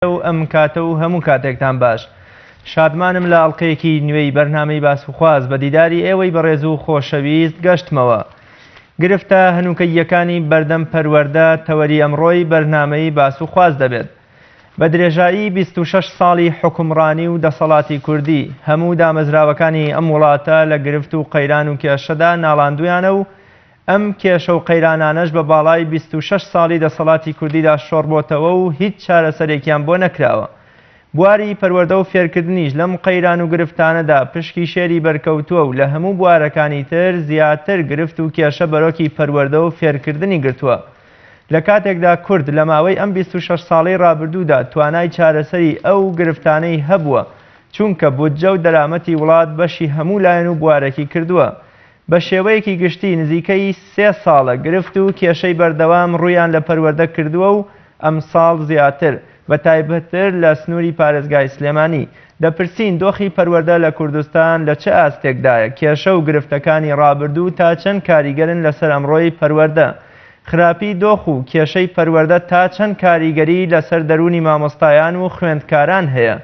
و ئەم کاتە و هەموو کاتێکتان باش. شادمانم لە ئەڵقەیەکی نوێی بەرنامەی باسوخواز بە دیداری ئێوەی بەڕێز و خۆشەویست گەشتمەوە. گرفتە هەنووکەیەکانی بەردەم پەروەردە تەوەری ئەمڕۆی بەرنامەی باسوخواز دەبێت. بە درێژایی 26 ساڵی حکومڕانی و دەسەڵاتی کوردی هەموو دامەزراوەکانی ئەم وڵاتە لە گرفت و قەیران و کێشەدا ناڵاندویانە و ئەم کێشە و قەیرانانەش بە باڵای 26 ساڵی دەسەڵاتی کوردیدا شۆڕبۆتەوە و هیچ چارەسەرێکیان بۆ نەکراوە. بواری پەروەردە و فێرکردنیش لەم قەیران و گرفتانەدا پشکی شێری بەرکەوتووە و لە هەموو بوارەکانی تر زیاتر گرفت و کێشە بەرۆکی پەروەردە و فێرکردنی گرتووە. لە کاتێکدا کورد لە ماوەی ئەم 26 ساڵەی ڕابردوودا توانای چارەسەری ئەو گرفتانەی هەبووە، چونکە بودجە و دەرامەتی وڵات بەشی هەموو لایەن و بوارەکی کردووە. بە شێوەیەکی گشتی نزیکەی 3 ساڵە گرفت و کێشەی بەردەوام ڕوویان لە پەروەردە کردووە و ئەم ساڵ زیاتر بە تایبەتتر لە سنووری پارێزگای سلێمانی دەپرسین دۆخی پەروەردە لە کوردستان لە چه ئاستێکدایە، کێشە و گرفتەکانی ڕابردوو تا چەند کاریگەرن لەسەر ئەمڕۆی پەروەردە، خراپی دۆخ و کێشەی پەروەردە تا چەند کاریگەری لەسەر دەرونی مامۆستایان و خوێندکاران هەیە،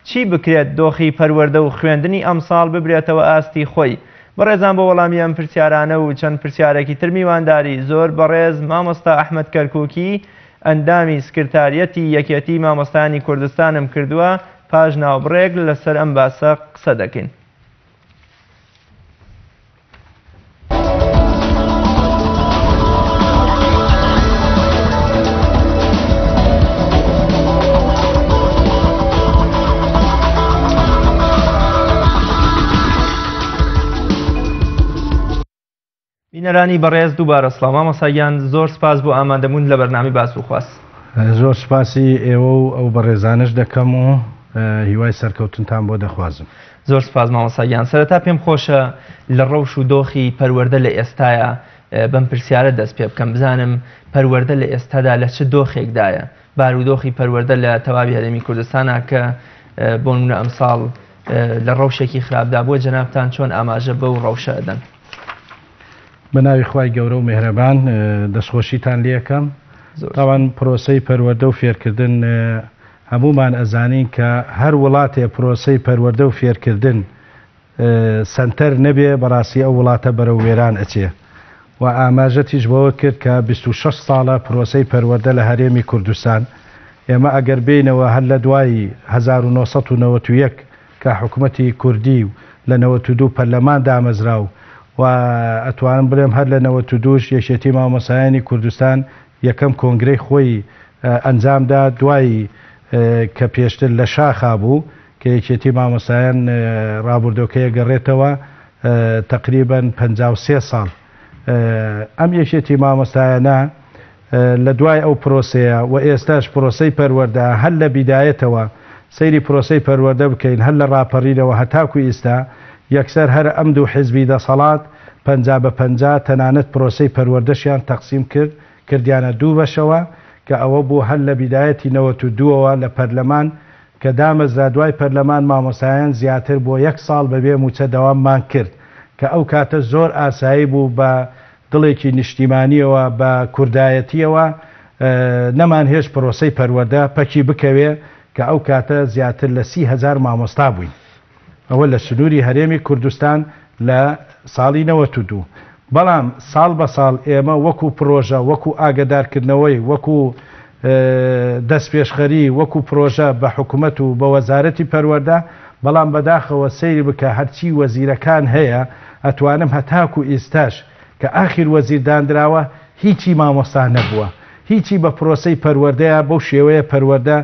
چی بکرێت دۆخی پەروەردە و خوێندنی ئەمساڵ ببرێتەوە ئاستی خۆی. بەڕێزان بۆ وەڵامی ئەم پرسیارانە و چەند پرسیارێکی تر میوانداری زۆر بەڕێز مامۆستا ئەحمەد کەرکووکی ئەندامی سکرتاریەتی یەکێتی مامۆستایانی کوردستانم کردووە، پاش ناوبڕێک لەسەر ئەم باسە قسە دەکەین. بینەرانی بەڕێز دووبارە سڵاو. مامۆستایان زۆر سپاس بۆ ئامادەبوون لە بەرنامەی باسوخواز. زۆر سپاسی ئێوە و ئەو بەڕێزانش دەکەم و هیوای سەرکەوتنتان بۆ دەخوازم. زۆر سپاس مامۆستایان. سەرەتا پێم خۆشە لە ڕەوش و دۆخی پەروەردە لە ئێستایە بەم پرسیارە دەست پێ بکەم، بزانم پەروەردە لە ئێستادا لە چ دۆخێکدایە، بارودۆخی پەروەردە لە تەواوی هەرێمی کوردستانە کە بۆ نمونە ئەمساڵ لە ڕەوشێکی خراپدا بۆ جەنابتان چۆن ئاماژە بەو ڕەوشە ئەدەن؟ بەناوی خوای گەورە و میهرەبان دەستخۆشیتان لێ یەکەم. تاوان پرۆسەی پەروەردە و فێرکردن هەمومان ئەزانین کە هەر وڵاتێ پرۆسەی پەروەردە و فێرکردن سنتەر نەبێ بەڕاستی ئەو وڵاتە بەرەو وێران ئەچێ و ئاماژەتیش بەوە کرد کە 26 ساڵە پرۆسەی پەروەردە لە هەرێمی کوردستان ئێمە ئەگەر بینەوە هەر لە دوای 1991 کە حکوومەتی کوردی لە 92 پەرلەمان دامەزراو و ئەتوانم بڵێم هەر لە 92 یەکێتی مامۆستایانی کوردستان یەکەم کۆنگرەی خۆی ئەنجامدا دوای کە پێشتر لە شاخا بوو کە یەکێتی مامۆستایان ڕابردۆکەیە گەڕێتەوە تقریباً 53 ساڵ. ئەم یەکێتی مامۆستایانە لە دوای ئەو پرۆسەیە و ئێستاش پرۆسەی پەروەردە هەر لە بیدایەتەوە سەیری پرۆسەی پەروەردە بکەین هەر لە ڕاپەڕینەوە هەتاکو ئێستا یەکسەر هەر ئەم دوو حیزبی دەسەڵات 50 بە 50 تەنانەت پرۆسەی پەروەردەشیان تەقسیم کردیانە دوو بەشەوە کە ئەوە بوو هەر لە بیدایەتی 92ەوە لە پەرلەمان کە دامەزرا دوای پەرلەمان مامۆستایان زیاتر بۆ 1 ساڵ بەبێ موچە دەواممان کرد کە ئەو کاتە زۆر ئاسایی بوو بە دڵێکی نیشتیمانیەوە بە کوردایەتیەوە نەمان هێش پرۆسەی پەروەردە پەکی بکەوێ کە ئەو کاتە زیاتر لە 30,000 مامۆستا بووین. ئەوە لە سنووری هەرێمی کوردستان لە ساڵی 92. بەڵام ساڵ بە ساڵ ئێمە وەکو پرۆژە وەکو ئاگدارکردنەوەی وەکو دەست پێشخەری وەکو پرۆژە بە حکوومەت و بە وەزارەتی پەروەردە بەڵام بەداخەوە سەیری بکە هەرچی وەزیرەکان هەیە ئەتوانم هەتاکو ئێستاش کە ئاخیر وەزیردانراوە هیچی مامۆستا نەبووە، هیچی بە پرۆسەی پەروەردەیە بەو شێوەیە پەروەردە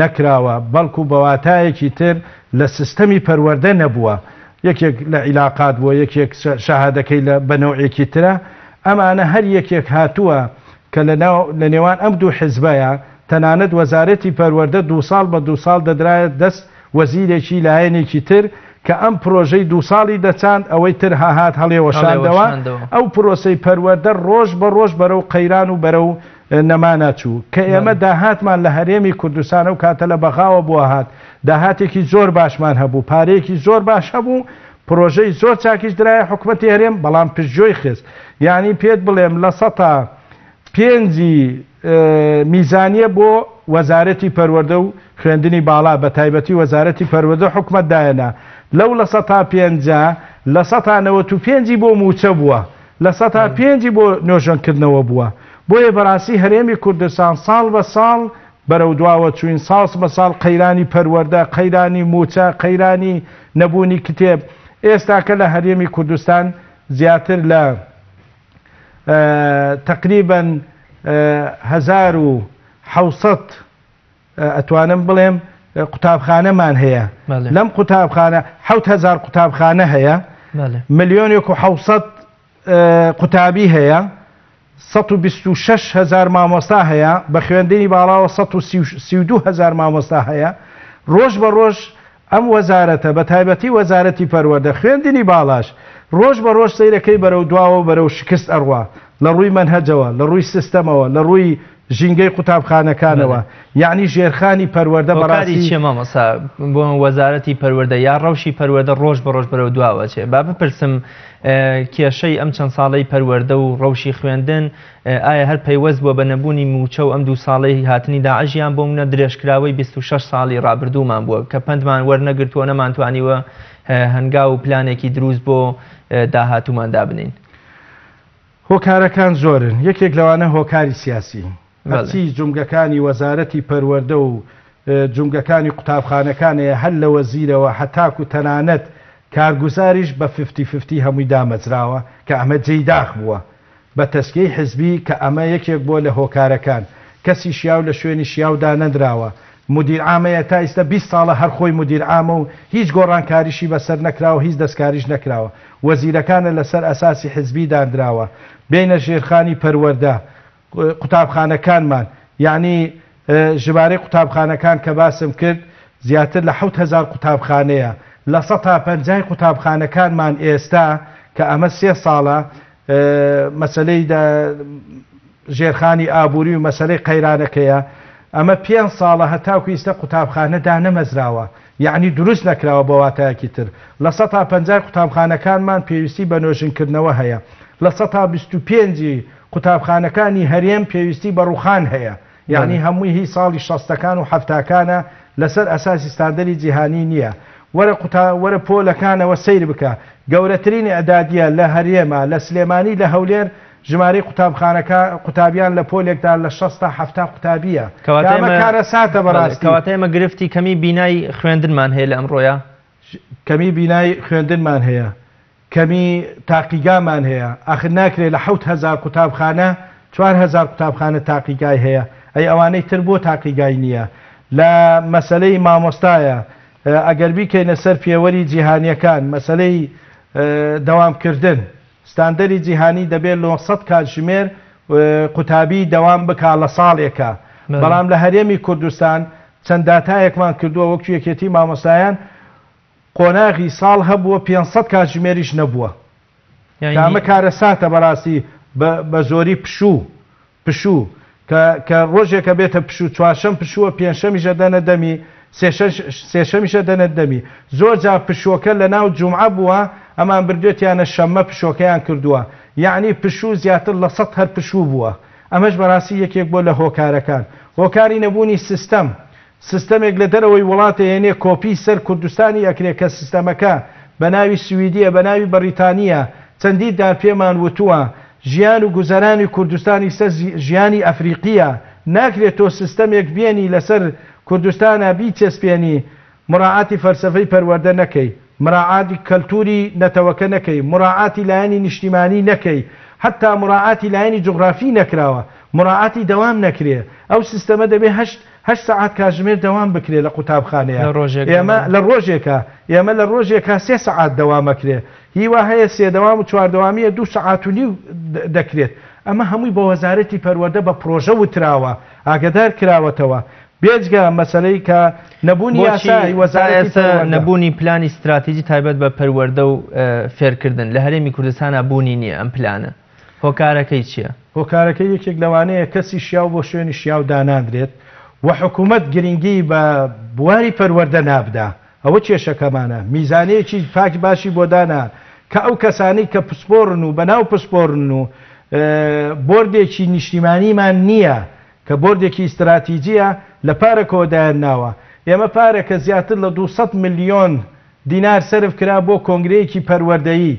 نەکراوە بەڵکو بەواتایەکی تر لە سیستەمی پەروەردە نەبووە، یەکێک لە عیلاقات بووە یەکێک شەهادەکەی لە بەنەوعێکی ترە. ئەمانە هەر یەکێک هاتووە کە لە نێوان ئەم دوو حیزبەیە تەنانەت وەزارەتی پەروەردە 2 ساڵ بە 2 ساڵ دەدرایە دەست وەزیرێکی لایەنێکی تر کە ئەم پرۆژەی 2 ساڵی دەچاند ئەوەی تر هاهات هەڵێوەشاندەوە ئەو پرۆسەی پەروەردە ڕۆژ بە ڕۆژ بەرەو قەیران و بەرەو نەمانەچوو کە ئێمە داهاتمان لە هەرێمی کوردستان و کاتە لە بەغاوە بووە هات داهاتێکی زۆر باشمان هەبوو، پارەیەکی زۆر باش هەبوو، پرۆژەی زۆر چاکیش درایە حکوومەتی هەرێم بەڵام پشتگوێی خست. یعنی پێت بڵێم لە 105 میزانیە بۆ وەزارەتی پەروەردە و خوێندنی باڵا بە تایبەتی وەزارەتی پەروەردە حکومت دایەنا لەو لە 150 لە 195 بۆ موچە بووە لە 105 بۆ نۆژەنکردنەوە بووە بۆیە بەڕاستی هەرێمی کوردستان ساڵ بە ساڵ بەرەو دواوە چوین ساڵ بە ساڵ قەیرانی پەروەردە قەیرانی موچە قەیرانی نەبوونی کتێب ئێستاکە لە هەرێمی کوردستان زیاتر لە تقریبا 1600 ئەتوانم بڵێم قوتابخانەمان هەیە لەم قوتابخانە 7000 قوتابخانە هەیە 1,700,000 قوتابی هەیە 126,000 مامۆستا هەیە بە خوێندنی باڵاوە 132,000 مامۆستا هەیە ڕۆژ بە ڕۆژ ئەم وەزارەتە بە تایبەتی وەزارەتی پەروەردە خوێندنی باڵاش ڕۆژ بە ڕۆژ سەیرەکەی بەرەو دواوە بەرەو شکست ئەڕوا لە ڕووی مەنهەجەوە لە ڕووی سیستەمەوە لە ڕووی ژینگەی قوتابخانەکانەوە یعنی ژێرخانی پەروەردە بەڕاستی چێ مامۆستا بۆ وەزارەتی پەروەردە یا ڕەوشی پەروەردە ڕۆژ بە ڕۆژ بەرەو دواوە چێ با بپرسم کێشەی ئەم چەند ساڵەی پەروەردە و ڕەوشی خوێندن ئایا هەر پەیوەست بووە بە نەبوونی موچە و ئەم 2 ساڵەی هاتنی داعشیان بۆ منە درێژکراوەی 26 ساڵی ڕابردوومان بووە کە پندمان وەرنەگرتووە نەمانتوانیوە هەنگاو و پلانێکی دروست بۆ داهاتوومان دابنین هۆکارەکان زۆرن یەکێک لەوانە هۆکاری سیاسی هەرچی جومگەکانی وەزارەتی پەروەردە و جومگەکانی قوتابخانەکانەیە هەر لە وەزیرەوە هەتاک و تەنانەت کارگوزاریش بە 50-50 هەمووی دامەزراوە کە ئەمە جێیداخ بووە بە تەسکەی حزبی کە ئەمە یەکێک بۆ لە هۆکارەکان کەسی شیاو لە شوێنی شیاودا نەدراوە مدیر عامەیە تا ئێستا 20 ساڵە هەر خۆی مدیر عامە و هیچ گۆڕانکاریشی بەسەر نەکراوە هیچ دەستکاریش نەکراوە وەزیرەکانە لەسەر ئەساسی حزبی دانراوە بینە ژێرخانی پەروەردە قوتابخانەکانمان یعنی ژمارەی قوتابخانەکان کە باسم کرد زیاتر لە 7000 قوتابخانەیە لە 150 قوتابخانەکانمان ئێستا کە ئەمە 3 ساڵە مەسلەی ژێرخانی ئابووری و مەسلەی قەیرانەکەیە ئەمە 5 ساڵە هەتاوکو ئێستا قوتابخانەدا نەمەزراوە یعنی دروست نەکراوە بە واتایەکی تر لە 150 قوتابخانەکانمان پێویستی بە نۆژنکردنەوە هەیە لە 125 قوتابخانەکانی هەرێم پێویستی بە ڕوخان هەیە یعنی هەمووی هی ساڵی 60ەکان و 70ەکانە لەسەر ئەساسی ستاندەری جیهانی نییە وەرە پۆلەکانەوە سیر بکە گەورەترین ئەدادیە لە هەرێمە لە سلێمانی لە هەولێر ژمارەی قوتابیان لە پۆلێکدا لە 60 تا 70 قوتابیە کارە ساتە بەڕاستی کەواتە ئێمە گرفتی کەمی بینای خوێندنمان هەیە لە ئەمڕۆیە کەمی بینای خوێندنمان هەیە کەمی تاقیگامان هەیە ئاخر ناکرێت لە 7000 قوتابخانە 4000 قوتابخانە تاقیگای هەیە ئەی ئەوانەی تر بۆ تاقیگای نییە لە مەسلەی مامۆستایە ئەگەر بیکەینە سەر پێوەری جیهانیەکان مەسلەی دەوامکردن ستاندەری جیهانی دەبێت لە 100 کاتژمێر قوتابی دەوام بکا لە ساڵێکە بەڵام لە هەرێمی کوردستان چەند داتایەکمان کردووە وەکو یەکێتی مامۆستایان قۆناغی ساڵ هەبووە 500 کاتژمێریش نەبووە ئەمە کارە ساتە بەڕاستی بە زۆری پشوو کە ڕۆژێکە بێتە پشوو چوارشەم پشووە پێنجشەمیشە دەنە دەمی سێشەمیشە دەنە دەمی زۆر جا پشووەکە لە ناو جومعە بووە ئەمان بردوێتیانە شەممە پشۆکەیان کردووە یعنی پشوو زیاتر لە 100 هەر پشوو بووە ئەمەش بەڕاستی یەکێک بۆ لە هۆکارەکان هۆکاری نەبوونی سیستەمێک لە دەرەوەی وڵاتە هێنێ کۆپی سەر کوردستانی ئەکرێت کە سیستەمەکە بە ناوی سویدیە بە ناوی بەریتانیە چەندی دار پێمان وتووە ژیان و گوزەرانی کوردستانی سەر ژیانی ئەفریقیە ناکرێت تۆ سیستەمێک بێنی لەسەر کوردستانە بیچەسپێنی مراعاتی فەلسەفەی پەروەردە نەکەی مراعاتی کەلتوری نەتەوەکە نەکەی مراعاتی لایەنی نیشتیمانی نەکەی حتا مراعاتی لایەنی جوغرافی نەکراوە مراعاتی دەوام نەکرێ ئەو سیستەمە دەبێ 8 ساعت کاتژمێر دەوام بکرێ لە قوتابخانەیە ئێمە لە ڕۆژێکە 3 ساعت دەوامەکرێ هیوا هەیە 3 دەوام و 4 دەوامیە 2 ساعت و نیو دەکرێت ئەمە هەمووی بە وەزارەتی پەروەردە بە پرۆژە وتراوە ئاگدار کراوەتەوە بێجگە مەسلەی کە نەبوونی یاسای وەزارەتی نەبوونی پلانی استراتیژی تایبەت بە پەروەردە و فێرکردن لە هەرێمی کوردستانە بوونی نییە ئەم پلانە هۆکارەکەی چییە؟ هۆکارەکەی یەکێک لەوانەیە کەسی شیاو بۆ شوێنی شیاو دانادرێت و حکوومەت گرنگی بە بواری پەروەردە نابدا ئەوە کێشەکەمانە میزانەیەکی پاک باشی بۆ دانا کە ئەو کەسانی کە پسپۆرن و بەناو پسپۆرن و بۆردێکی نیشتیمانیمان نییە کە بۆردێکی ئیستراتیجیە لە پارەکەوە دایانناوە. ئێمە پارێکە زیاتر لە 200 ملیۆن دینار سرف کرا بۆ کۆنگرەیەکی پەروەردەیی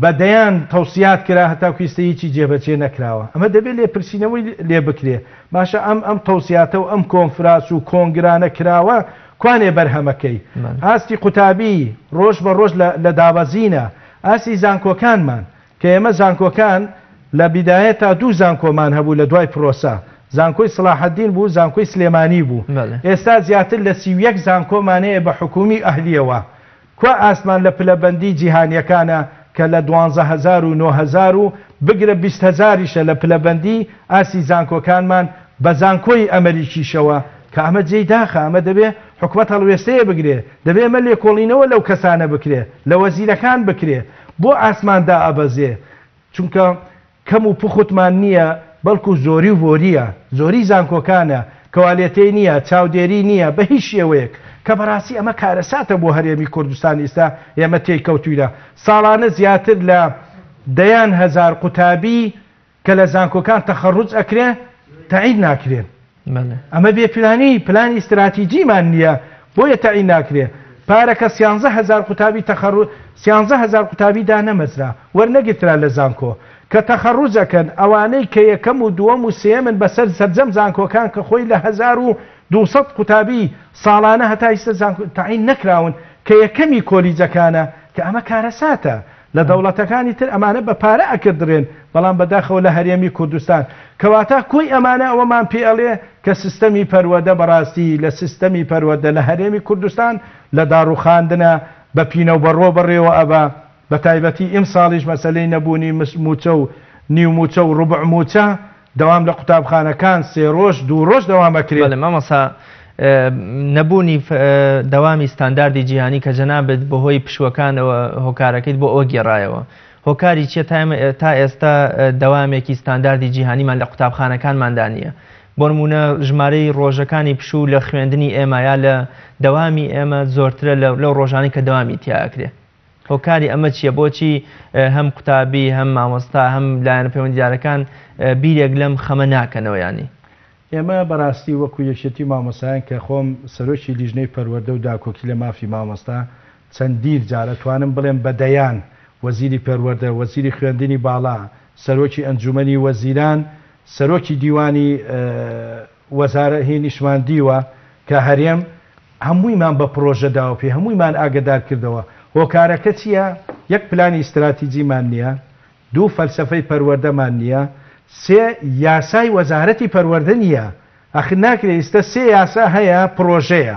بەدەیان تەوسیات کرا هەتاکویستەیەکی جێبەجێ نەکراوە. ئەمە دەبێت لێپرسینەوەی لێ بکرێ. باشە ئەم تەوسیاتە و ئەم کۆنفراس و کۆنگرانە کراوە کوانێ بەرهەمەکەی. ئاستی قوتابی ڕۆژ بە ڕۆژ لە دابەزینە. ئاسی زانکۆکانمان کە ئێمە زانکۆکان لە بیدایە تا 2 زانکۆمان هەبوو لە دوای پرۆسە. زانکۆی سلاحەدین بوو، زانکۆی سلێمانی بوو. ئێستا زیاتر لە 31 زانکۆمانەیە بە حکومی ئەهلیەوە. کوا ئاسمان لە پلەبەندی جیهانیەکانە کە لە 12,000 و 9,000 و بگرە 20,000یشە لە پلەبەندی ئاسی زانکۆکانمان بە زانکۆی ئەمریکیشەوە کە ئەمە جێی داخە. ئەمە دەبێ حکومەت هەڵوێستەیە بگرێ، دەبێ ئەمە لێکۆڵینەوە لەو کەسانە بکرێ، لە وەزیرەکان بکرێ، بۆ ئاسماندا ئەبەزێ. چونکە کەم و پوخوتمان نییە، بەڵکو زۆری و وۆریە، زۆری زانکۆکانە، کەوالێتەی نییە، چاودێری نییە بە هیچ شێوەیەک کە بەڕاستی ئەمە کارەساتە بۆ هەرێمی کوردستان. ئێستا ئێمە تێککەوتوویرە ساڵانە زیاتر لە 10,000 قوتابی کە لە زانکۆکان تەخەڕوج ئەکرێ تەعین ناکرێن. ئەمە بێ پلانی استراتیجیمان نییە بۆیە تەعین ناکرێ. پارەکە 13,000 قوتابی تەخەڕوج 13,000 قوتابی دانەمەزرا وەرنەگرترا لە زانکۆ کە تەخەڕوجەکەن ئەوانەی کە یەکەم و دووەم و سێمن بەسەر سەرجەم زانکۆکان کە خۆی لە 1200 قوتابی ساڵانە هەتا ئێستا تەعین نەکراون کە یەکەمی کۆلیجەکانە کە ئەمە کارەساتە. لە دەوڵەتەکانی تر ئەمانە بە پارە ئەکردرێن بەڵام بەداخەوە لە هەرێمی کوردستان کەواتە کۆی ئەمانە ئەوەمان پێ ئەڵێ کە سیستەمی پەروەردە بەڕاستی لە سیستەمی پەروەردە لە هەرێمی کوردستان لە داڕوخاندنە بە پینە و بەڕۆ بڕێوە ئەبا بە تایبەتی ئیم ساڵیش مەسەلەی نەبوونی موچە و نیو موچە و ڕوبع موچە دەوام لە قوتابخانەکان 3 ڕۆژ 2 ڕۆژ دەوامەکرێت. مامەسا نەبوونی دەوامی ستانداردی جیهانی کە جەنابێت بەهۆی پشوەکانەوە هۆکارەکەیت بۆ ئەوە گێڕایەوە. هۆکاری چیە تا ئێستا دەوامێکی ستانداردی جیهانیمان لە قوتابخانەکانماندا نییە؟ بۆ نمونە ژمارەی ڕۆژەکانی پشوو لە خوێندنی ئێمە یا لە دەوامی ئێمە زۆرترە لەو ڕۆژانی کە دەوامی تیاکرێ. هۆکاری ئەمە چییە؟ بۆچی هەم قوتابی هەم مامۆستا هەم لایەنە پەیوەندیدارەکان بیرێک لەم خەمە ناکەنەوە ینی؟ ئێمە بەڕاستی وەکو یەکێتی مامۆستایان کە خۆم سەرۆکی لیژنەی پەروەردە و داکۆکی لە مافی مامۆستا چەندیر جارە توانم بڵێم بەدەیان وەزیری پەروەردە، وەزیری خوێندنی باڵا، سەرۆکی ئەنجومەنی وەزیران، سەرۆکی دیوانی وەزارە هێنیشمان دیوە کە هەرێم هەموویمان بە پرۆژەداوە پێ هەموویمان ئاگدار کردەوە. هۆکارەکە چییە؟ یەک پلانی استراتیجیمان نییە، 2 فەلسەفەی پەروەردەمان نییە، 3 یاسای وەزارەتی پەروەردە نییە. ئەخر ناکرێت ئێستا 3 یاسا هەیە پرۆژەیە.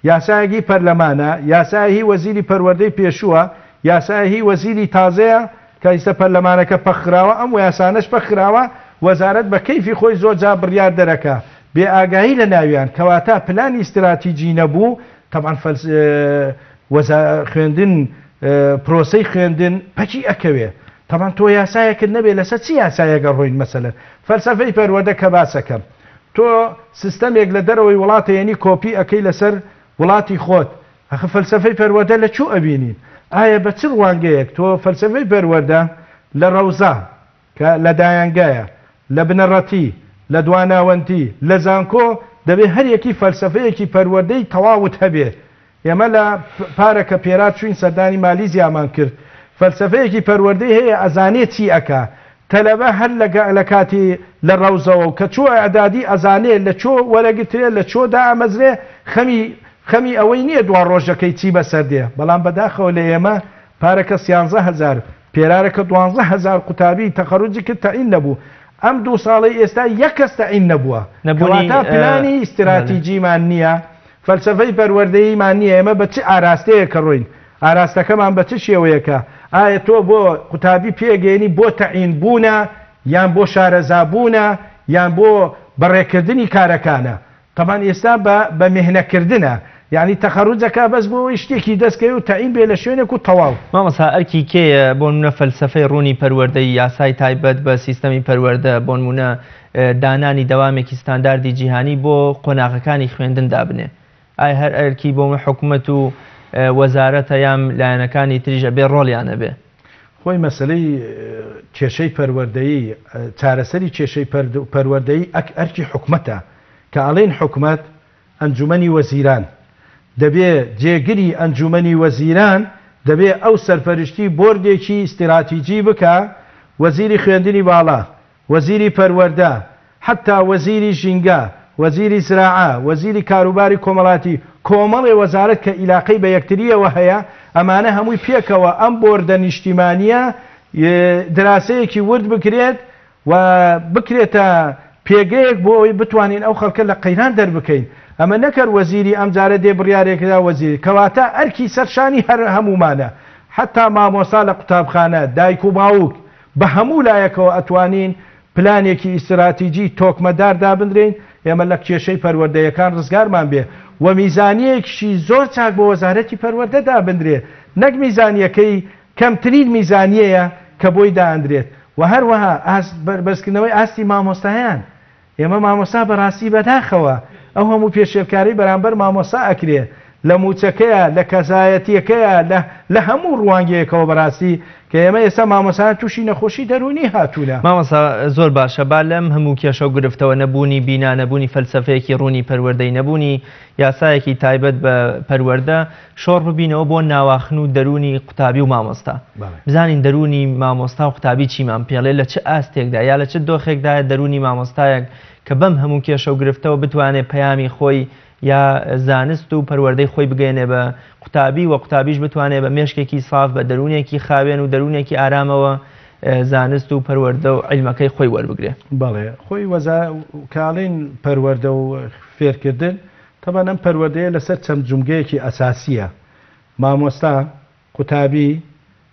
یاسایەکی پەرلەمانە، یاسایی وەزیری پەروەردەی پێشووە، یاسایی وەزیری تازەیە کە ئێستا پەرلەمانەکە پەخراوە. ئەم یاسانەش پەخراوە، وەزارەت بە کەیفی خۆی زۆر جا بڕیار دەرەکە بێ ئاگایی لە ناویان کەواتە پلانی استراتیجی نەبوو. تەبعاً خوێندن پرۆسەی خوێندن پەچی ئەکەوێ. تەبعاً تۆ یاسایەکرد نەبێ لەسەر چی یاسایەکە ڕۆین مەسەلەن فەلسەفەی پەروەردە کە باسەکەم تۆ سیستەمێک لە دەرەوەی وڵاتە یعنی کۆپی ئەەکەی لەسەر وڵاتی خۆت. ئەخە فەلسەفەی پەروەردە لە چوو ئەبینین؟ ئایا بە چ ڕوانگەیەک تۆ فەلسەفەی پەروەردە لە ڕەوزە کە لە دایانگایە، لە بنەڕەتی، لە دواناوەندی، لە زانکۆ دەبێت هەریەکی فەلسەفەیەکی پەروەردەی تەواوت هەبێ. ئێمە لە پارەکە پێرات چوین سەردانی مالی زیامان کرد. فەلسەفەیەکی پەروەردەی هەیە ئەزانێت چی ئەکا. تەلەبە هەر لە کاتی لە ڕەوزەوە و کە چۆ ئەعدادی ئەزانێت لە چۆ وەرەگرترێت لە چۆدا ئەمەزرێ خەمی ئەوەی نییە دوا ڕۆژەکەی چی بەسەردێ. بەڵام بەداخەوە لە ئێمە پارەکە 13,000 پێرارەکە 12,000 قوتابی تەخەڕوجی کرد تەعین نەبوو. ئەم 2 ساڵی ئێستا یەک کەس تەعین نەبووە. کەواتە پلانی استراتیجیمان نییە، فەلسەفەی پەروەردەییمان نییە. ئێمە بە چ ئاراستەیە کە ڕۆین؟ ئاراستەکەمان بە چ شێوەیەکە؟ ئایا تۆ بۆ قوتابی پێگەێنی بۆ تەعین بوونە یان بۆ شارەزابوونە یان بۆ بەڕێکردنی کارەکانە؟ تەمان ئێستا بە مهنەکردنە، یعنی تەخەڕوجەکە بەس بۆ شتێکی دەستکەوی و تەعین بێ لە شوێنێک و تەواو. مامەسا ئەرکی کێیە بۆ نمونە فەلسەفەی ڕوونی پەروەردەی یاسای تایبەت بە سیستەمی پەروەردە بۆ نمونە دانانی دەوامێکی ستانداردی جیهانی بۆ قۆناغەکانی خوێندن دابنێ؟ ئایا هەر ئەرکی بۆ حکوومەت و وەزارەتە یان لایەنەکانی تریژە بێ ڕۆڵیانە بێ؟ خۆی مەسلەی کێشەی پەروەردەیی چارەسەری کێشەی پەروەردەیی ئەرکی حکومەتە کە ئەڵێن حکومەت ئەنجومەنی وەزیران دەبێ جێگری ئەنجومەنی وەزیران دەبێ ئەو سەرپەرشتی بۆردێکی استراتیجی بکە وەزیری خوێندنی باڵا وەزیری پەروەردە حتا وەزیری ژینگە وەزیری زراعە وەزیری کاروباری کۆمەڵاتی کۆمەڵی وەزارەت کە ئیلاقەی بە یەکتریەوە هەیە ئەمانە هەمووی پێکەوە ئەم بۆردە نیشتیمانیە دراسەیەکی ورد بکرێت و بکرێتە پێگەیەک بۆ ئەوی بتوانین ئەو خەڵکە لە قەیران دەربکەین ئەمە نەکرد وەزیری ئەم جارە دێ بڕیارێکدا وەزیری کەواتە ئەرکی سەرشانی هەر هەمومانە حتا مامۆستا لە قوتابخانە دایک و باوک بە هەموو لایەکەوە ئەتوانین پلانێکی ئیستراتیجی تۆکمەدار دابدرین ئێمە لە کێشەی پەروەردەیەکان ڕزگارمان بێ و میزانیەکیشی زۆر چاک بۆ وەزارەتی پەروەردە دابدرێت نەک میزانیەکەی کەمترین میزانیەیە کە بۆی داهەندرێت و هەروەها بەرزکردنەوەی ئاستی مامۆستایان ئێمە مامۆستا بەڕاستی بەداخەوە ئەو هەموو پێشێبکاری بەرامبەر مامۆستا ئەکرێ لە موچەکەیە لە کەزایەتیەکەیە لە هەموو ڕوانگەیەکەوە بەڕاستی کە ئێمە ئێستا مامۆستا تووشی نەخۆشی دەرونی هاتوونە مامۆستا زۆر باشە با لەم هەموو کێشە و گرفتەوە نەبوونی بینا نەبوونی فەلسەفەیەکی ڕوونی پەروەردەی نەبوونی یاسایەکی تایبەت بە پەروەردە شۆڕ ببینەوە بۆ ناواخن و دەرونی قوتابی و مامۆستا بزانین دەرونی مامۆستا و قوتابی چیمان پێڵێ لە چه ئاستێکدا یا لە چه دۆخێکدایە دەرونی مامۆستایەک کە بەم هەموو کێشە و گرفتەوە بتوانێت پەیامی خۆی یا زانست و پەروەردەی خۆی بگەێنێ بە قوتابی و قوتابیش بتوانێت بە مێشکێکی ساف بە دەرونێکی خاوێن و دەرونێکی ئارامەوە زانست و پەروەردە و عیلمەکەی خۆی وەربگرێ بەڵێ خۆی کاڵین پەروەردە و فێرکردن تەبان ئەم پەروەردەیە لەسەر چەند جومگەیەکی ئەساسیە مامۆستا قوتابی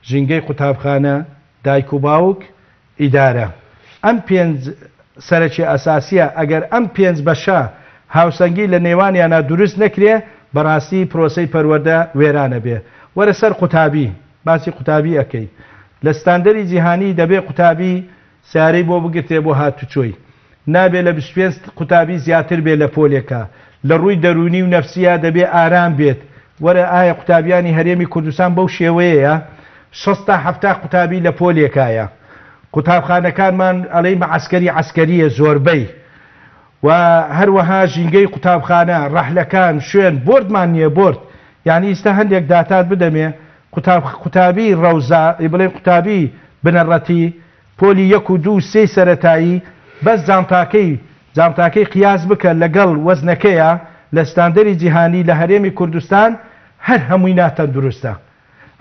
ژینگەی قوتابخانە دایک و باوک ئیدارە ئەم پێنج سەرەکی ئەساسیە ئەگەر ئەم پێنج بەشە هاوسەنگی لە نێوانیانە دروست نەکرێ بەڕاستی پرۆسەی پەروەردە وێرانە بێ وەرە سەر قوتابی باسی قوتابی ئەەکەی لە ستاندەری جیهانی دەبێ قوتابی سیارەی بۆ بگرتێ بۆ هاتوچۆی نابێ لە 25 قوتابی زیاتر بێ لە پۆلێکە لە ڕووی دەرونی و نەفسیە دەبێ ئارام بێت وەرە ئایا قوتابیانی هەرێمی کوردستان بەو شێوەیەیە 6 تا 7 قوتابی لە پۆلێکایە قوتابخانەکانمان ئەڵەی مەعەسکەری عەسکەریە زۆربەی و هەروەها ژینگەی قوتابخانە ڕەحلەکان شوێن بۆردمان نییە بۆرد یعنی ئێستا هەندێک داتات بدەمێ قوتابی ڕەوزا بڵێ قوتابی بنەڕەتی پۆلی 1 و 2 3 سەرەتایی بەس جامتاکەی قیاس بکە لەگەڵ وەزنەکەیە لە ستاندەری جیهانی لە هەرێمی کوردستان هەر هەمووی ناتەن دروستە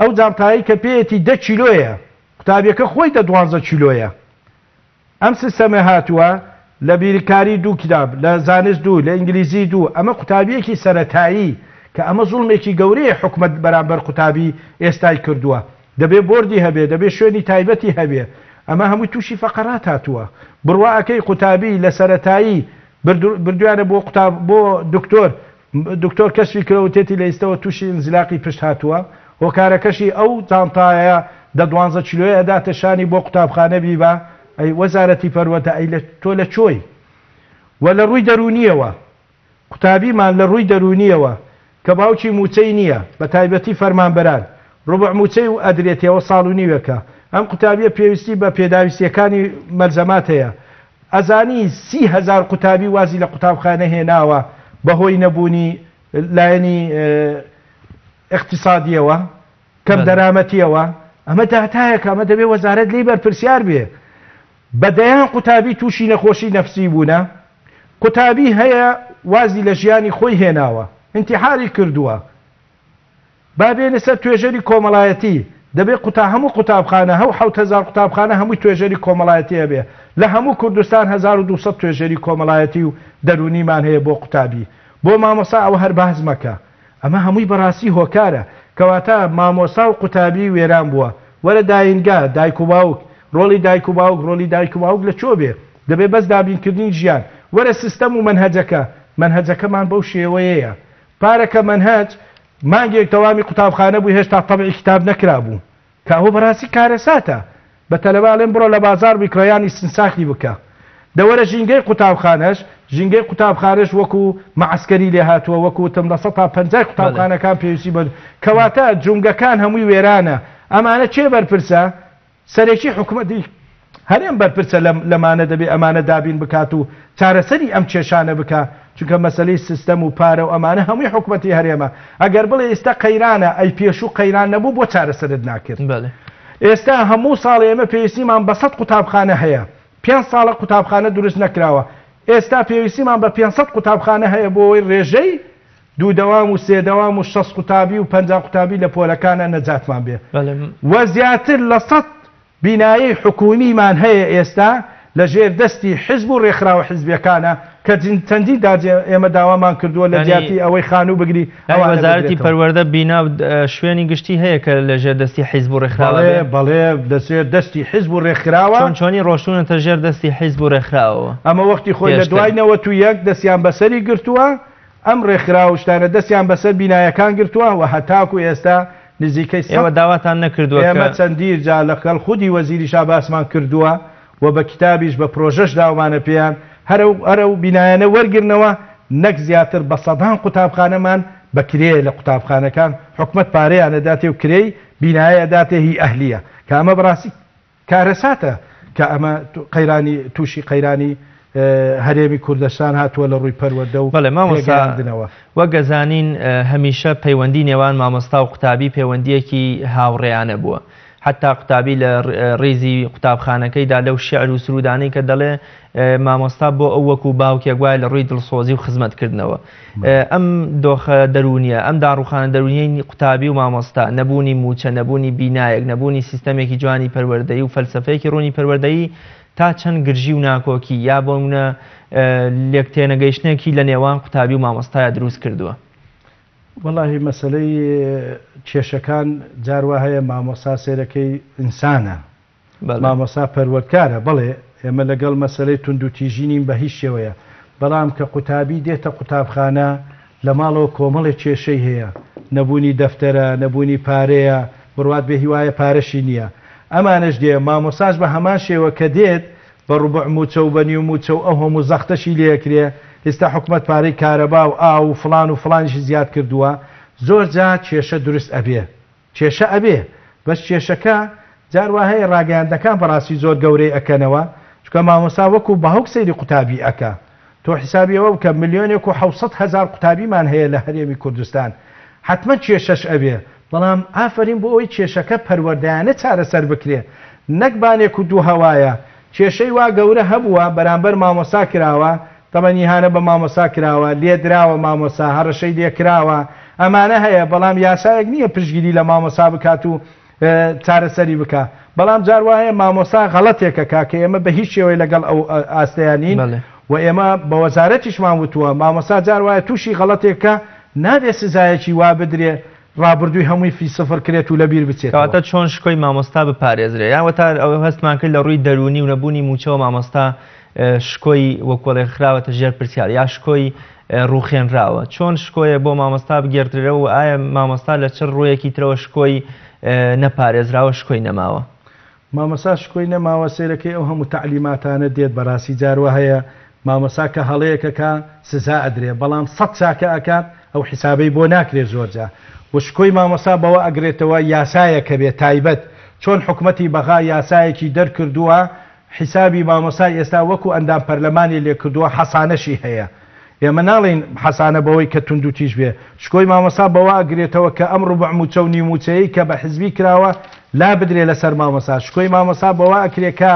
ئەو جامتایی کە پێیەتی 10 کیلۆیە قوتابیەکە خۆی 12 کیلۆیە ئەم سیستەمە هاتووە لە بیرکاری 2 کتاب لە زانست 2 لە ئینگلیزی 2 ئەمە قوتابیەکی سەرەتایی کە ئەمە زوڵمێکی گەورەیە حکومەت بەرامبەر قوتابی ئێستای کردووە دەبێ بۆردی هەبێ دەبێ شوێنی تایبەتی هەبێ ئەمە هەمووی تووشی فەقەرات هاتووە بڕواکەی قوتابی لە سەرەتایی بردویانە بۆ دکتۆر کەشفی کرەوتێتی لە ئێستەوە تووشی ئینزلاقی پشت هاتووە هۆکارەکەشی ئەو جانتایە 12 کیلۆیە ئەداتە شانی بۆ قوتابخانە بیبە ئەی وەزارەتی پەروەردە ئەی تۆ لە چۆی و لە ڕووی دەرونیەوە قوتابیمان لە ڕووی دەرونیەوە کە باوکی موچەی نییە بە تایبەتی فەرمانبەران ڕوبع موچەی و ئەدرێتەوە ساڵ و نیوەکە ئەم قوتابیە پێویستی بە پێداویستیەکانی مەلزەمات هەیە ئەزانی 30,000 قوتابی وازی لە قوتابخانە هێناوە بەهۆی نەبوونی لایەنی اقتصادیەوە کەم دەرامەتیەوە ئەمە داتایەکە ئەمە دەبێت وەزارەت لێی بەرپرسیار بێ بەدەیان قوتابی تووشی نەخۆشی نەفسی بوونە قوتابی هەیە وازی لە ژیانی خۆی هێناوە انتحاری کردووە بابێنە سەر توێژەری کۆمەڵایەتی دەبێت هەموو قوتابخانە 7,000 قوتابخانە هەمووی توێژەری کۆمەڵایەتیە بێ لە هەموو کوردستان 1200 توێژەری کۆمەڵایەتی و دەرونیمان هەیە بۆ قوتابی بۆ مامۆستا ئەوە هەر باز مەکە ئەمە هەمووی بەڕاستی هۆکارە کەواتە مامۆستا و قوتابی وێران بووە وەرە داینگا دایک و باوک ڕۆڵی دایک و باوک لە چۆ بێ دەبێت بەس دابینکردنی ژیان وەرە سیستەم و منهەجەکەمان بەو شێوەیەیە پارەکە منهەج مانگێک تەوامی قوتابخانە بوو هێشتا تەبعی کتاب نەکرابوو کە ئەوە بەڕاستی کارەساتە بە تەلەباڵێن بڕۆ لە بازار بیکڕیانی سنساخی بکە دەوەرە ژینگەی قوتابخانەش وەکو مەعەسکەری لێ هاتووە وەکو تم لە 150 قوتابخانەکان پێویستی بە کەواتە جونگەکان هەمووی وێرانە ئەمانە چێ بەرپرسە سەرێکی حکوومەتی هەرێم بەرپرسە لەمانە دەبێ ئەمانە دابین بکات و چارەسەری ئەم کێشانە بکە چونکە مەسلەی سیستەم و پارە و ئەمانە هەمووی حکوومەتی هەرێمە ئەگەر بڵێ ئێستا قەیرانە ئەی پێش و قەیران نەبوو بۆ چارەسەرت ناکرد ئێستا هەموو ساڵ ئێمە پێویستیمان بە 100 قوتابخانە هەیە 5 ساڵە قوتابخانە دروست نەکراوە ئێستا پێویستیمان بە 500 قوتابخانە هەیە بۆ ئەوەی ڕێژەی 2 دەوام و 3 دەوام و 6 قوتابی و 50 قوتابی لە پۆلەکانە نەجاتمان بێ وە زیاتر لە 100 بینایی حکومیمان هەیە ئێستا لە ژێر دەستی حیزب و ڕێکخراوە حیزبیەکانە کە چەندی ئێمە داوامان کردووە لە جیاتی ئەوەی خانوو بگری وەزارەتی پەروەردە بینا شوێنی گشتی هەیە کە لە ژێر دەستی حیزب و ڕێکخراوە بەڵێ دەسێت دەستی حیزب و ڕێکخراوە چۆنی ڕۆشتونەتە ژێر دەستی حیزب و ڕێکخراوە ئەمە وەختی خۆی لە دوایەوە تو یەک دەستیان بەسەری گرتووە ئەم ڕێکخراوە شتانە دەستیان بەسەر بینایەکان گرتووە و هەتاکو ئێستا نزیکەی ئێوە داواتان نەکردووە ئێمە چەندیر جا لە خەڵ خودی وەزیری شاباسمان کردووە و بە کتابیش بە پرۆژەش داوامانە پێیان هەرە و بینایانە وەرگرنەوە نەک زیاتر بە سەدان قوتابخانەمان بەکرێ لە قوتابخانەکان حکومت پارەیانە داتێ و کرێی بینایە داتێ هی ئەهلیە کە ئەمە بەڕاستی کارەساتە کە ئەمە قەیرانی تووشی قەیرانی هەرێمی کوردستان هاتووە لە ڕووی پەروەردە و بەڵێ مامۆستاندنەوە وە گەزانین هەمیشە پەیوەندی نێوان مامۆستا و قوتابی پەیوەندیەکی هاوڕێیانە بووە حتا قوتابی لە ڕێزی قوتابخانەکەیدا لەو شعر و سرودانەی کە دەڵێ مامۆستا بۆ ئەو وەکو باوکێک وایە لە ڕووی دڵسۆزی و خزمەتکردنەوە ئەم دۆخە دەرونیە ئەم داڕوخانە دەرونیی قوتابی و مامۆستا نەبوونی موچە نەبوونی بینایەک نەبوونی سیستەمێکی جوانی پەروەردەیی و فەلسەفەیەکی ڕوونی پەروەردەیی تا چەند گرژی و ناکۆکی یا بۆمونە لێکتێنەگەیشتێکی لە نێوان قوتابی و مامۆستایە دروست کردووە وەڵاهی مەسلەی کێشەکان جاروا هەیە مامۆستا سێرەکەی ئینسانە مامۆستا پەروەردکارە بڵێ ئێمە لەگەڵ مەسلەی توندوتیژی نین بە هیچ شێوەیە بەڵام کە قوتابی دێتە قوتابخانە لە ماڵەوە کۆمەڵی کێشەی هەیە نەبوونی دەفتەرە نەبوونی پارەیە بڕوات بێ هیوایە پارەشی نییە ئەمانش دێ مامۆساش بە هەمان شێوە کە دێت بە ڕوبع موچە و بەنی و موچە و ئەو هەموو زەختەشی لێکرێ ئێستا حکومت پارەی کارەبا و ئاو و فلان و فلانشی زیاد کردووە زۆر جا کێشە دروست ئەبێ کێشە ئەبێ بەس کێشەکە جاروا هەیە ڕاگەیاندەکان بەڕاستی زۆر گەورەی ئەکەنەوە چکە مامۆستا وەکو بەهۆک سەیری قوتابی ئەکا تۆ حیسابیەوە بکە 1,700,000 قوتابیمان هەیە لە هەرێمی کوردستان حتمما کێشەش ئەبێ بەڵام ئافرین بۆ ئەوی کێشەکە پەروەردەیانە چارەسەر بکرێ نەک بانێک و دوو هەوایە کێشەی وا گەورە هەبووە بەرامبەر مامۆستا کراوە تەمەنیهانە بە مامۆستا کراوە لێدراوە مامۆستا هەڕەشەی لێکراوە ئەمانە هەیە بەڵام یاسایەک نییە پشگیری لە مامۆستا بکات و چارەسەری بکە بەڵام جار وایە مامۆستا غەڵەتێکەکە کە ئێمە بە هیچ شێوەی لەگەڵ ئەو ئاستەیانین و ئێمە بە وەزارەتیشمان وتووە مامۆستا جار وایە تووشی غەڵەتێکە نابێ سزایەکی وا بدرێ ڕابردووی هەمووی فی سفر کرێت و لەبیر بچێت کەواتە چۆن شکۆی مامۆستا بپارێزرێ یان تا ئەو هەستمان کرد لە ڕووی دەرونی و نەبوونی موچەوە مامۆستا شکۆی وەکۆڵێ خراوەتە ژێر پرسیار یا شکۆی ڕووخێنراوە چۆن شکۆیە بۆ مامۆستا بگێڕدرێ و ئایا مامۆستا لە چ ڕوویەکی ترەوە شکۆی نەپارێزراوە شکۆی نەماوە مامۆستا شکۆی نەماوە سێرەکەی ئەو هەموو تعلیماتانە دێت بەڕاستی جاروە هەیە مامۆستا کە هەڵەیەکەکە سزا ئەدرێ بەڵام 100 چاکە ئەکات ئەو حیسابەی بۆ ناکرێت زۆرجا و شکۆی مامۆستا بەوە ئەگرێتەوە یاسایەکە بێت تایبەت چۆن حکومەتی بەغا یاسایەکی دەرکردووە حیسابی مامۆسای ئێستا وەکو ئەندام پەرلەمانی لێکردووە حەسانەشی هەیە ئێمە ناڵین حەسانە بەوەی کە توندوتیژ بێ شکۆی مامۆستا بەوە ئەگرێتەوە کە ئەم ڕوبع موچە و نیموچەیە کە بە حزبی کراوە لا بدرێ لەسەر مامۆستا شکۆی مامۆستا بەوە ئەکرێکە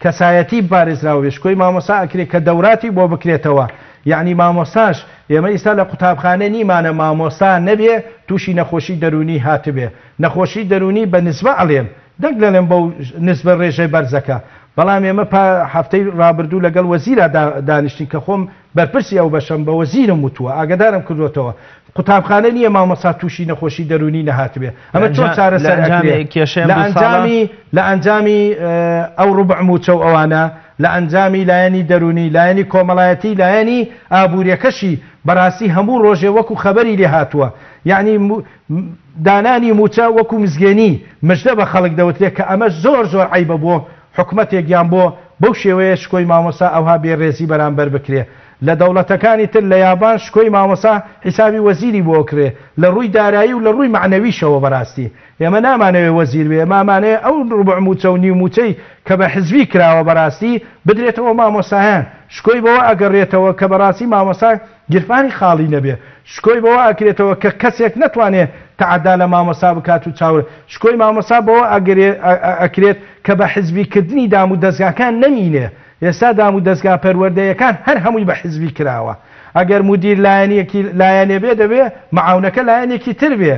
کەسایەتی بارێزراوە شکۆی مامۆستا ئەکرێت کە دەوراتی بۆ بکرێتەوە یعنی مامۆستاش ئێمە ئێستا لە قوتابخانە نیمانە مامۆستا نەبێ تووشی نەخۆشی دەرونی هاتبێ نەخۆشی دەرونی بە نسبە ئەڵێم دەنگ لەڵێم بەو نسبە ڕێژەی بەرزەکە بەڵام ئێمە هەفتەی ڕابردوو لەگەڵ وەزیرە دانیشتین کە خۆم بەرپرسی ئەو بەشەم بە وەزیرم وتووە ئاگدارم کردوێتەوە قوتابخانە نییە مامۆستا تووشی نەخۆشی دەرونی نەهاتبێ ئەمە چۆن چارەسەر لە ئەنجامی ئەو ڕوبع موچە و ئەوانە لە ئەنجامی لایەنی دەرونی لایەنی کۆمەڵایەتی لایەنی ئابوووریەکەشی بەڕاستی هەموو ڕۆژێ وەکو خەبەری لێ هاتووە یعنی دانانی موچە وەکو مزگەنی مژدە بە خەڵک دەوترێت کە ئەمە زۆر زۆر عیبە بۆ حکومەتێکیان بۆ بەو شێوەیە شکۆی مامۆستا ئەوها بێڕێزی بەرامبەر بکرێ لە دەوڵەتەکانی تر لە یابان شکۆی مامۆسا حیسابی وەزیری بۆ کرێ لە ڕووی دارایی و لە ڕووی معنەویشەوە بەڕاستی ئێمە نامانەوێ وەزیر بێ ئێمەمانەیە ئەو ڕوبع موچە و نیموچەی کە بە حزبی کراوە بەڕاستی بدرێتەوە مامۆسایان شکۆی بەوە ئەگەڕێتەوە کە بەڕاستی مامۆسا گیرفانی خاڵی نەبێ شکۆی بەوە ئەکرێتەوە کە کەسێک نەتوانێت تعدا لە مامۆسا بکات و چاور شکۆی مامۆسا بەوە ئەکرێت کە بە حزبیکردنی دام و دەستگاکان نەمینێ ئێستا دام و دەستگا پەروەردەیەکان هەر هەمووی بە حزبی کراوە ئەگەر مدیر لایەنێ بێ دەبێ مەعاونەکە لایەنێکی تر بێ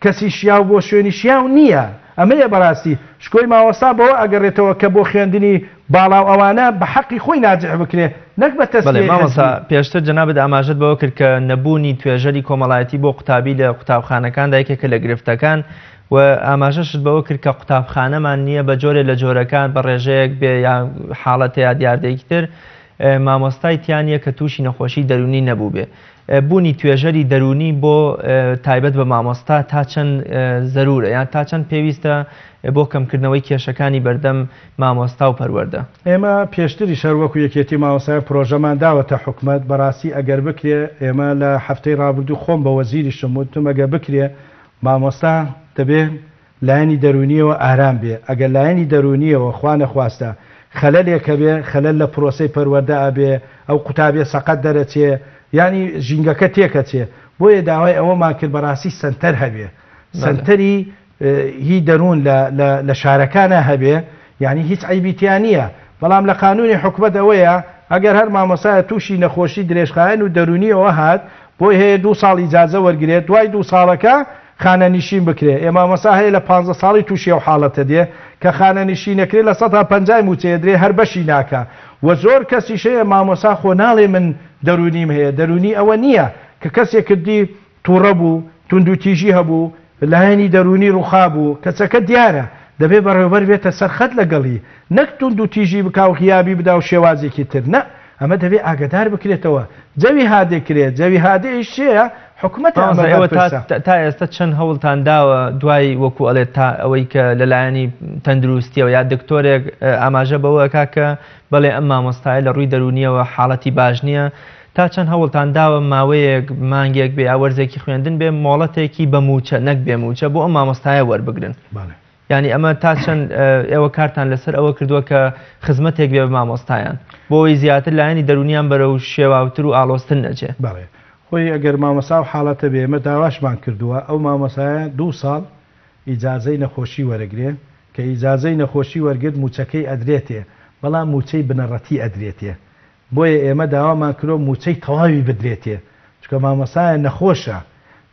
کەسی شیاو بۆ شوێنی شیاو نییە ئەمەیە بەڕاستی شکۆی مامۆستا بەوە ئەگەڕێتەوە کە بۆ خوێندنی باڵاو ئەوانە بە حەقی خۆی ناجح بکرێ نەک بە تەسبیح مامۆستا پێشتر جەنابەت ئاماژەت بەوە کرد کە نەبوونی توێژەری کۆمەڵایەتی بۆ قوتابی لە قوتابخانەکاندا یەکێکە لە گرفتەکان و ئاماژەشت بەوە کرد کە قوتابخانەمان نییە بە جۆرێ لە جۆرەکان بە ڕێژەیەک بێ یا حاڵەتە یا دیاردەیەکی تر مامۆستای تیانە کە تووشی نەخۆشی دەرونی نەبوو بێ بوونی توێژەری دەرونی بۆ تایبەت بە مامۆستا تا چەند زەرورە یان تا چەند پێویستە بۆ کەمکردنەوەی کێشەکانی بەردەم مامۆستا و پەروەردە ئێمە پێشتری شەروەکو یەکێتی مامۆستای پرۆژەمان داوەتە حکومەت بەڕاستی ئەگەر بکرێ ئێمە لە هەفتەی ڕابردوو خۆم بە وەزیری شموتم ئەگە بکرێ مامۆستا دەبێت لایەنی دەرونیەوە ئارام بێ ئەگەر لایەنی دەرونیەوە خوا نەخواستە خەلەلێکە بێ خەلەل لە پرۆسەی پەروەردە ئەبێ ئەو قوتابێ سەقەت دەرەچێ ینی ژینگەکە تێکەچێ بۆیە داوای ئەوەمان کرد بەڕاستی سنتەر هەبێ سنتەری هی دەروون لە شارەکانە هەبێ یعنی هیچ عیبیتیان نییە بەڵام لە قانونی حکومەت ئەوەیە ئەگەر هەر مامۆسایە تووشی نەخۆشی درێژخایەن و دەرونیەوە هات بۆی هەیە 2 ساڵ ئیجازە وەرگێت دوای 2 ساڵەکە خانە نشین بکرێ ئێمە مامۆستا هەیە لە 15 ساڵی تووشی ئەو حاڵەتە دێ کە خانە نشینەکرێت لە 150 موچەیە درێ هەر بەشی ناکە و زۆر کەسیشەیە مامۆستا خۆ ناڵێ من دەرونیم هەیە دەرونی ئەوە نییە کە کەسێک کردی تووڕە بوو توندوتیژی هەبوو لایەنی دەرونی ڕووخا بوو کەسەکە دیارە دەبێ بەڕێوەبەر بێتە سەرخەت لەگەڵی نەک توندوتیژی بکا و خیابی بدا و شێوازێکی تر نە ئەمە دەبێ ئاگدار بکرێتەوە جەوی هادێکرێت جەوی هادەیەش چێە حکومەت تا ئێستا چەند هەوڵتان داوە دوای وەکو ئەڵێت تا ئەوەی کە لەلایەنی تەندروستیەوە یا دکتۆرێک ئاماژە بەوە کاکە بەڵێ ئەم مامۆستایە لە ڕووی دەرونیەوە حاڵەتی باش نییە تا چەند هەوڵتان داوە ماوەیەک مانگێک بێ ئاوەرزێکی خوێندن بێ مۆڵەتێکی بە موچە نەک بێ موچە بۆ ئەم مامۆستایە وەربگرن ینی ئەمە تا چەند ئێوە کارتان لەسەر ئەوە کردووە کە خزمەتێک بێ بە مامۆستایان بۆی زیاتر لایەنی دەرونیان بەرە و شێواوتر و ئاڵۆستن نەچێ خۆی ئەگەر مامۆسا و حاڵەتە بێ ئێمە داواشمان کردووە ئەو مامۆسایە 2 ساڵ ئیجازەی نەخۆشی وەرەگرێ کە ئیجازەی نەخۆشی وەرگرت موچەکەی ئەدرێتێ بەڵام موچەی بنەڕەتی ئەدرێتێ بۆیە ئێمە داوامان کرۆ موچەی تەواوی بدرێتێ چکە مامۆسایە نەخۆشە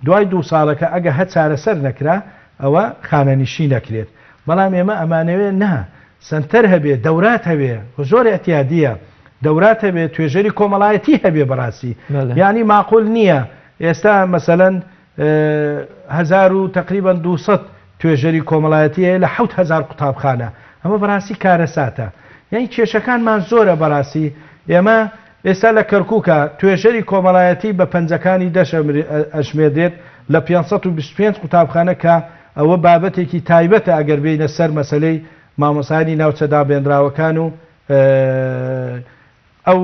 دوای 2 ساڵەکە ئەگە هە چارەسەر نەکرا ئەوە خانەنیشی نەکرێت بەڵام ئێمە ئەمانەوێ نا سنتەر هەبێ دەورات هەبێ زۆر ئەتیادیە دەورات هەبێ توێژەری کۆمەڵایەتی هەبێ بەڕاستی یعنی معقول نییە ئێستا مەسەلەن 1000 و تقریبا 200 توێژەری کۆمەڵایەتی هەیە لە 7000 قوتابخانە ئەمە بەڕاستی کارەساتە یعنی کێشەکانمان زۆرە بەڕاستی ئێمە ئێستا لە کەرکووکە توێژەری کۆمەڵایەتی بە پەنجەکانی ئەشمێدرێت لە 525 قوتابخانە کە ئەوە بابەتێکی تایبەتە ئەگەر بینە سەر مەسلەی مامۆسانی ناوچەدا بێنراوەکان و ئەو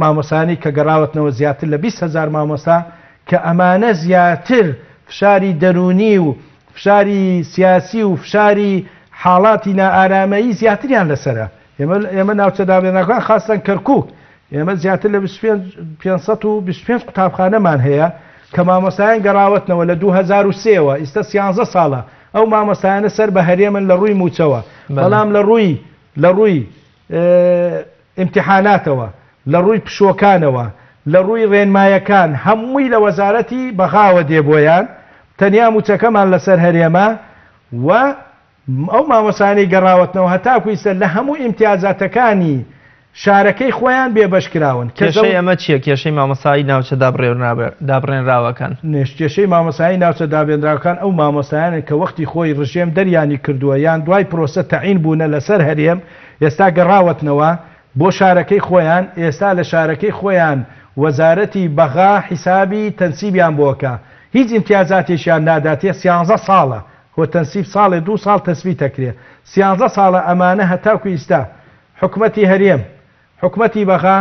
مامۆسانی کە گەڕاوەتنەوە زیاتر لە 20,000 مامۆستا کە ئەمانە زیاتر فشاری دەرونی و فشاری سیاسی و فشاری حاڵاتی نائارامەیی زیاتریان لەسرە ئێمە ناوچەدا بێنراوەکان خاستن کەرکووک ئێمە زیاتر لە 525 قوتابخانەمان هەیە کە مامۆستایان گەڕاوەتنەوە لە 2003ەوە ئێستا 13 ساڵە ئەو مامۆستایانە سەر بە هەرێمن لە ڕووی موچەوە بەڵام لە ڕووی ئیمتیحاناتەوە لە ڕووی پشۆکانەوە لە ڕووی ڕێنمایەکان هەمووی لە وەزارەتی بەغاوە دێبۆیان تەنیا موچەکەمان لەسەر هەرێمە و ئەو مامۆسانی گەڕاوەتنەوە هەتاکوی سەر لە هەموو ئیمتیازاتەکانی شارەکەی خۆیان بێبەشکراون کێشەی ئەمە چییە کێشەی مامۆسایی ناوچە دابڕێنراوەکان کێشەی مامۆسایی ناوچە دابێنراوەکان ئەو مامۆسایانە کە وەختی خۆی ڕژێم دەریانی کردووە یان دوای پرۆسە تەعین بوونە لەسەر هەرێم ئێستا گەڕاوەتنەوە بۆ شارەکەی خۆیان ئێستا لە شارەکەی خۆیان وەزارەتی بەغا حیسابی تەنسیبیان بۆکە هیچ ئیمتیازاتێکیان ناداتێ 13 ساڵە خۆ تەنسیب ساڵێ 2 ساڵ تەسبی تەکرێ 13 ساڵە ئەمانە هەتاکو ئیستا حکومەتی هەرێم حکومەتی بەغا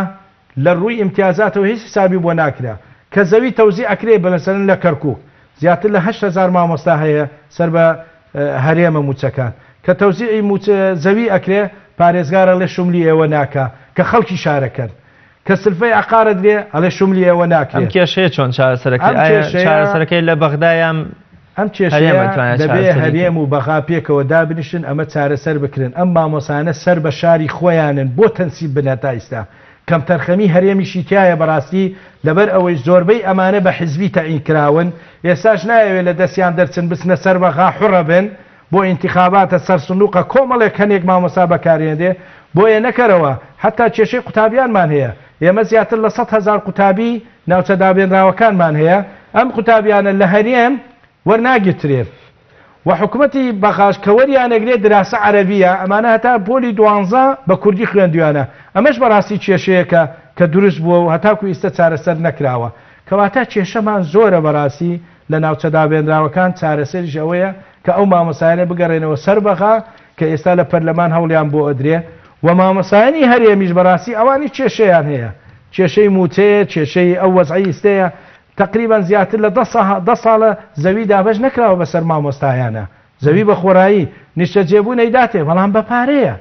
لە ڕووی ئیمتیازاتەوە هیچ حسابی بۆ ناکرا کە زەوی تەوزی ئەکرێ بەلەسەرن لە کەرکووک زیاتر لە 8,000 مامۆستا هەیە سەر بە هەرێمە موچەکان کە تەوزیعی زەوی ئەکرێ پارێزگارە لێ شوملی ئێوە ناکا کە خەڵکی شارەکەن کە سلفەی عقارە درێ ئەڵێ شوملی ئێوە ناکرێت. ئەم کێشەیە چۆن چارەسەرەکەی لە بەغدایان ئەم کێشەیە دەبێ هەرێم و بەغا پێکەوە دابنیشن ئەمە چارەسەر بکرن ئەم مامۆسانە سەر بە شاری خۆیانن بۆ تەنسیب بنە تا ئێستا کەم تەرخەمی هەرێمیشی تایە بەڕاستی لەبەر ئەوەی زۆربەی ئەمانە بە حیزبی تەعین کراون ئێستاش نایەوێت لە دەستیان دەرچن بچنە سەر بەغا حوڕە بن بۆ ئینتیخاباتە سەر سندوقە کۆمەڵێک کەنێک مامۆستا بەکارێنێ بۆیە نەکەرەوە حتا کێشەی قوتابیانمان هەیە ئێمە زیاتر لە 100,000 قوتابی ناوچە دابێنراوەکانمان هەیە ئەم قوتابیانە لە هەرێم وەرناگیرترێت و حکوومەتی بەخاش کە وەریانەگرێت دراسە عەرەبیە ئەمانە هەتا پۆلی 12 بە کوردی خوێندویانە ئەمەش بەڕاستی کێشەیەکە کە دروست بووە و هەتاکو ئیستا چارەسەر نەکراوە کەواتە کێشەمان زۆرە بەڕاستی لە ناوچە دابێنراوەکان چارەسەریش ئەوەیە کە ئەو مامۆسایانە بگەڕێنەوە سەر بەغا کە ئێستا لە پەرلەمان هەوڵیان بۆ ئەدرێ و مامۆسایانی هەرێمیش بەڕاستی ئەوانی کێشەیان هەیە کێشەی موچەیە کێشەی ئەو وەزعی ئیستەیە تقریبا زیاتر لە 10 ساڵە زەوی دابەش نەکراوە بەسەر مامۆستایانە زەوی بە خۆرایی نیشتە جێبوو نەیداتێ بەڵام بە پارەیە